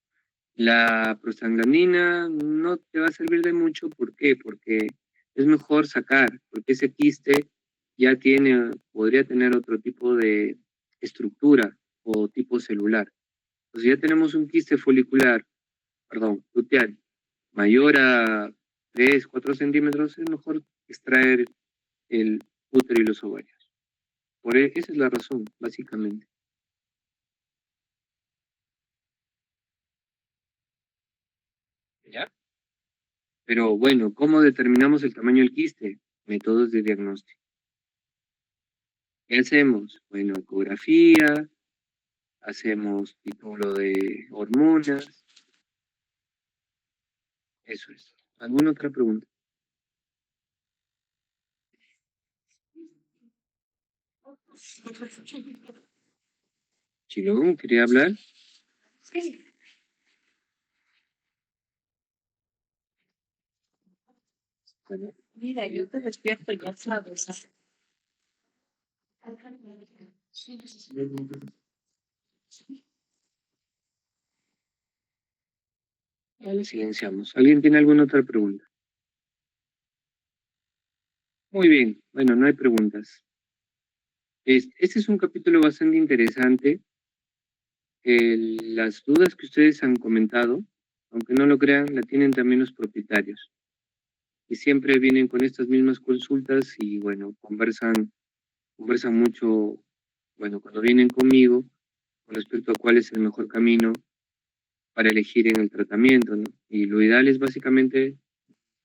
la prostaglandina no te va a servir de mucho. ¿Por qué? Porque es mejor sacar, porque ese quiste ya podría tener otro tipo de estructura o tipo celular. Entonces ya tenemos un quiste luteal, mayor a 3, 4 centímetros, es mejor extraer el útero y los ovarios. Esa es la razón, básicamente. ¿Ya? Pero bueno, ¿cómo determinamos el tamaño del quiste? Métodos de diagnóstico. ¿Qué hacemos? Bueno, ecografía, hacemos título de hormonas. Eso es. ¿Alguna otra pregunta? Chilón, ¿quería hablar? Bueno, Mira, yo te despierto, ya sabes. vale, silenciamos. ¿Alguien tiene alguna otra pregunta? Muy bien, bueno, no hay preguntas. Este es un capítulo bastante interesante. Las dudas que ustedes han comentado, aunque no lo crean, la tienen también los propietarios. Y siempre vienen con estas mismas consultas y, bueno, conversan mucho, bueno, cuando vienen conmigo, con respecto a cuál es el mejor camino para elegir en el tratamiento, ¿no? Y lo ideal es básicamente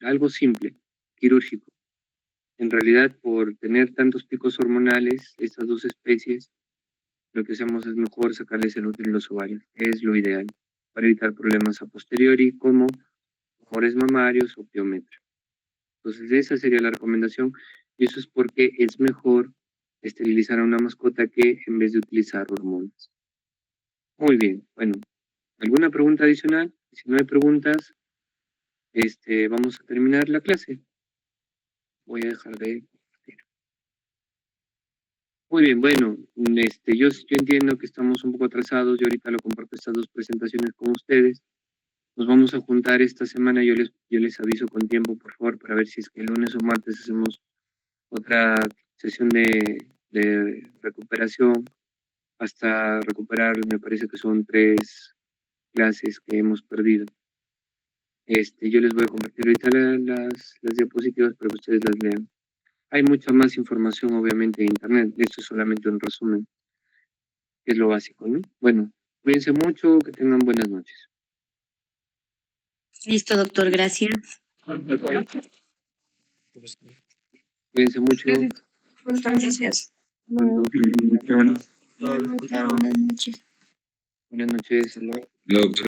algo simple, quirúrgico. En realidad, por tener tantos picos hormonales, estas 2 especies, lo que hacemos es mejor sacarles el útero y los ovarios. Es lo ideal para evitar problemas a posteriori como tumores mamarios o piometría. Entonces, esa sería la recomendación, y eso es porque es mejor esterilizar a una mascota que en vez de utilizar hormonas. Muy bien, bueno, ¿alguna pregunta adicional? Si no hay preguntas, vamos a terminar la clase. Voy a dejar de compartir. Muy bien, bueno, yo entiendo que estamos un poco atrasados. Yo ahorita lo comparto estas 2 presentaciones con ustedes. Nos vamos a juntar esta semana. Yo les aviso con tiempo, por favor, para ver si es que el lunes o martes hacemos otra sesión de recuperación hasta recuperar, me parece que son 3 clases que hemos perdido. Yo les voy a compartir ahorita las diapositivas para que ustedes las lean. Hay mucha más información, obviamente, en internet. Esto es solamente un resumen, que es lo básico, ¿no? Bueno, cuídense mucho, que tengan buenas noches. Listo, doctor, gracias. Cuídense mucho. Gracias. Buenas Buenas noches. noches. La doctora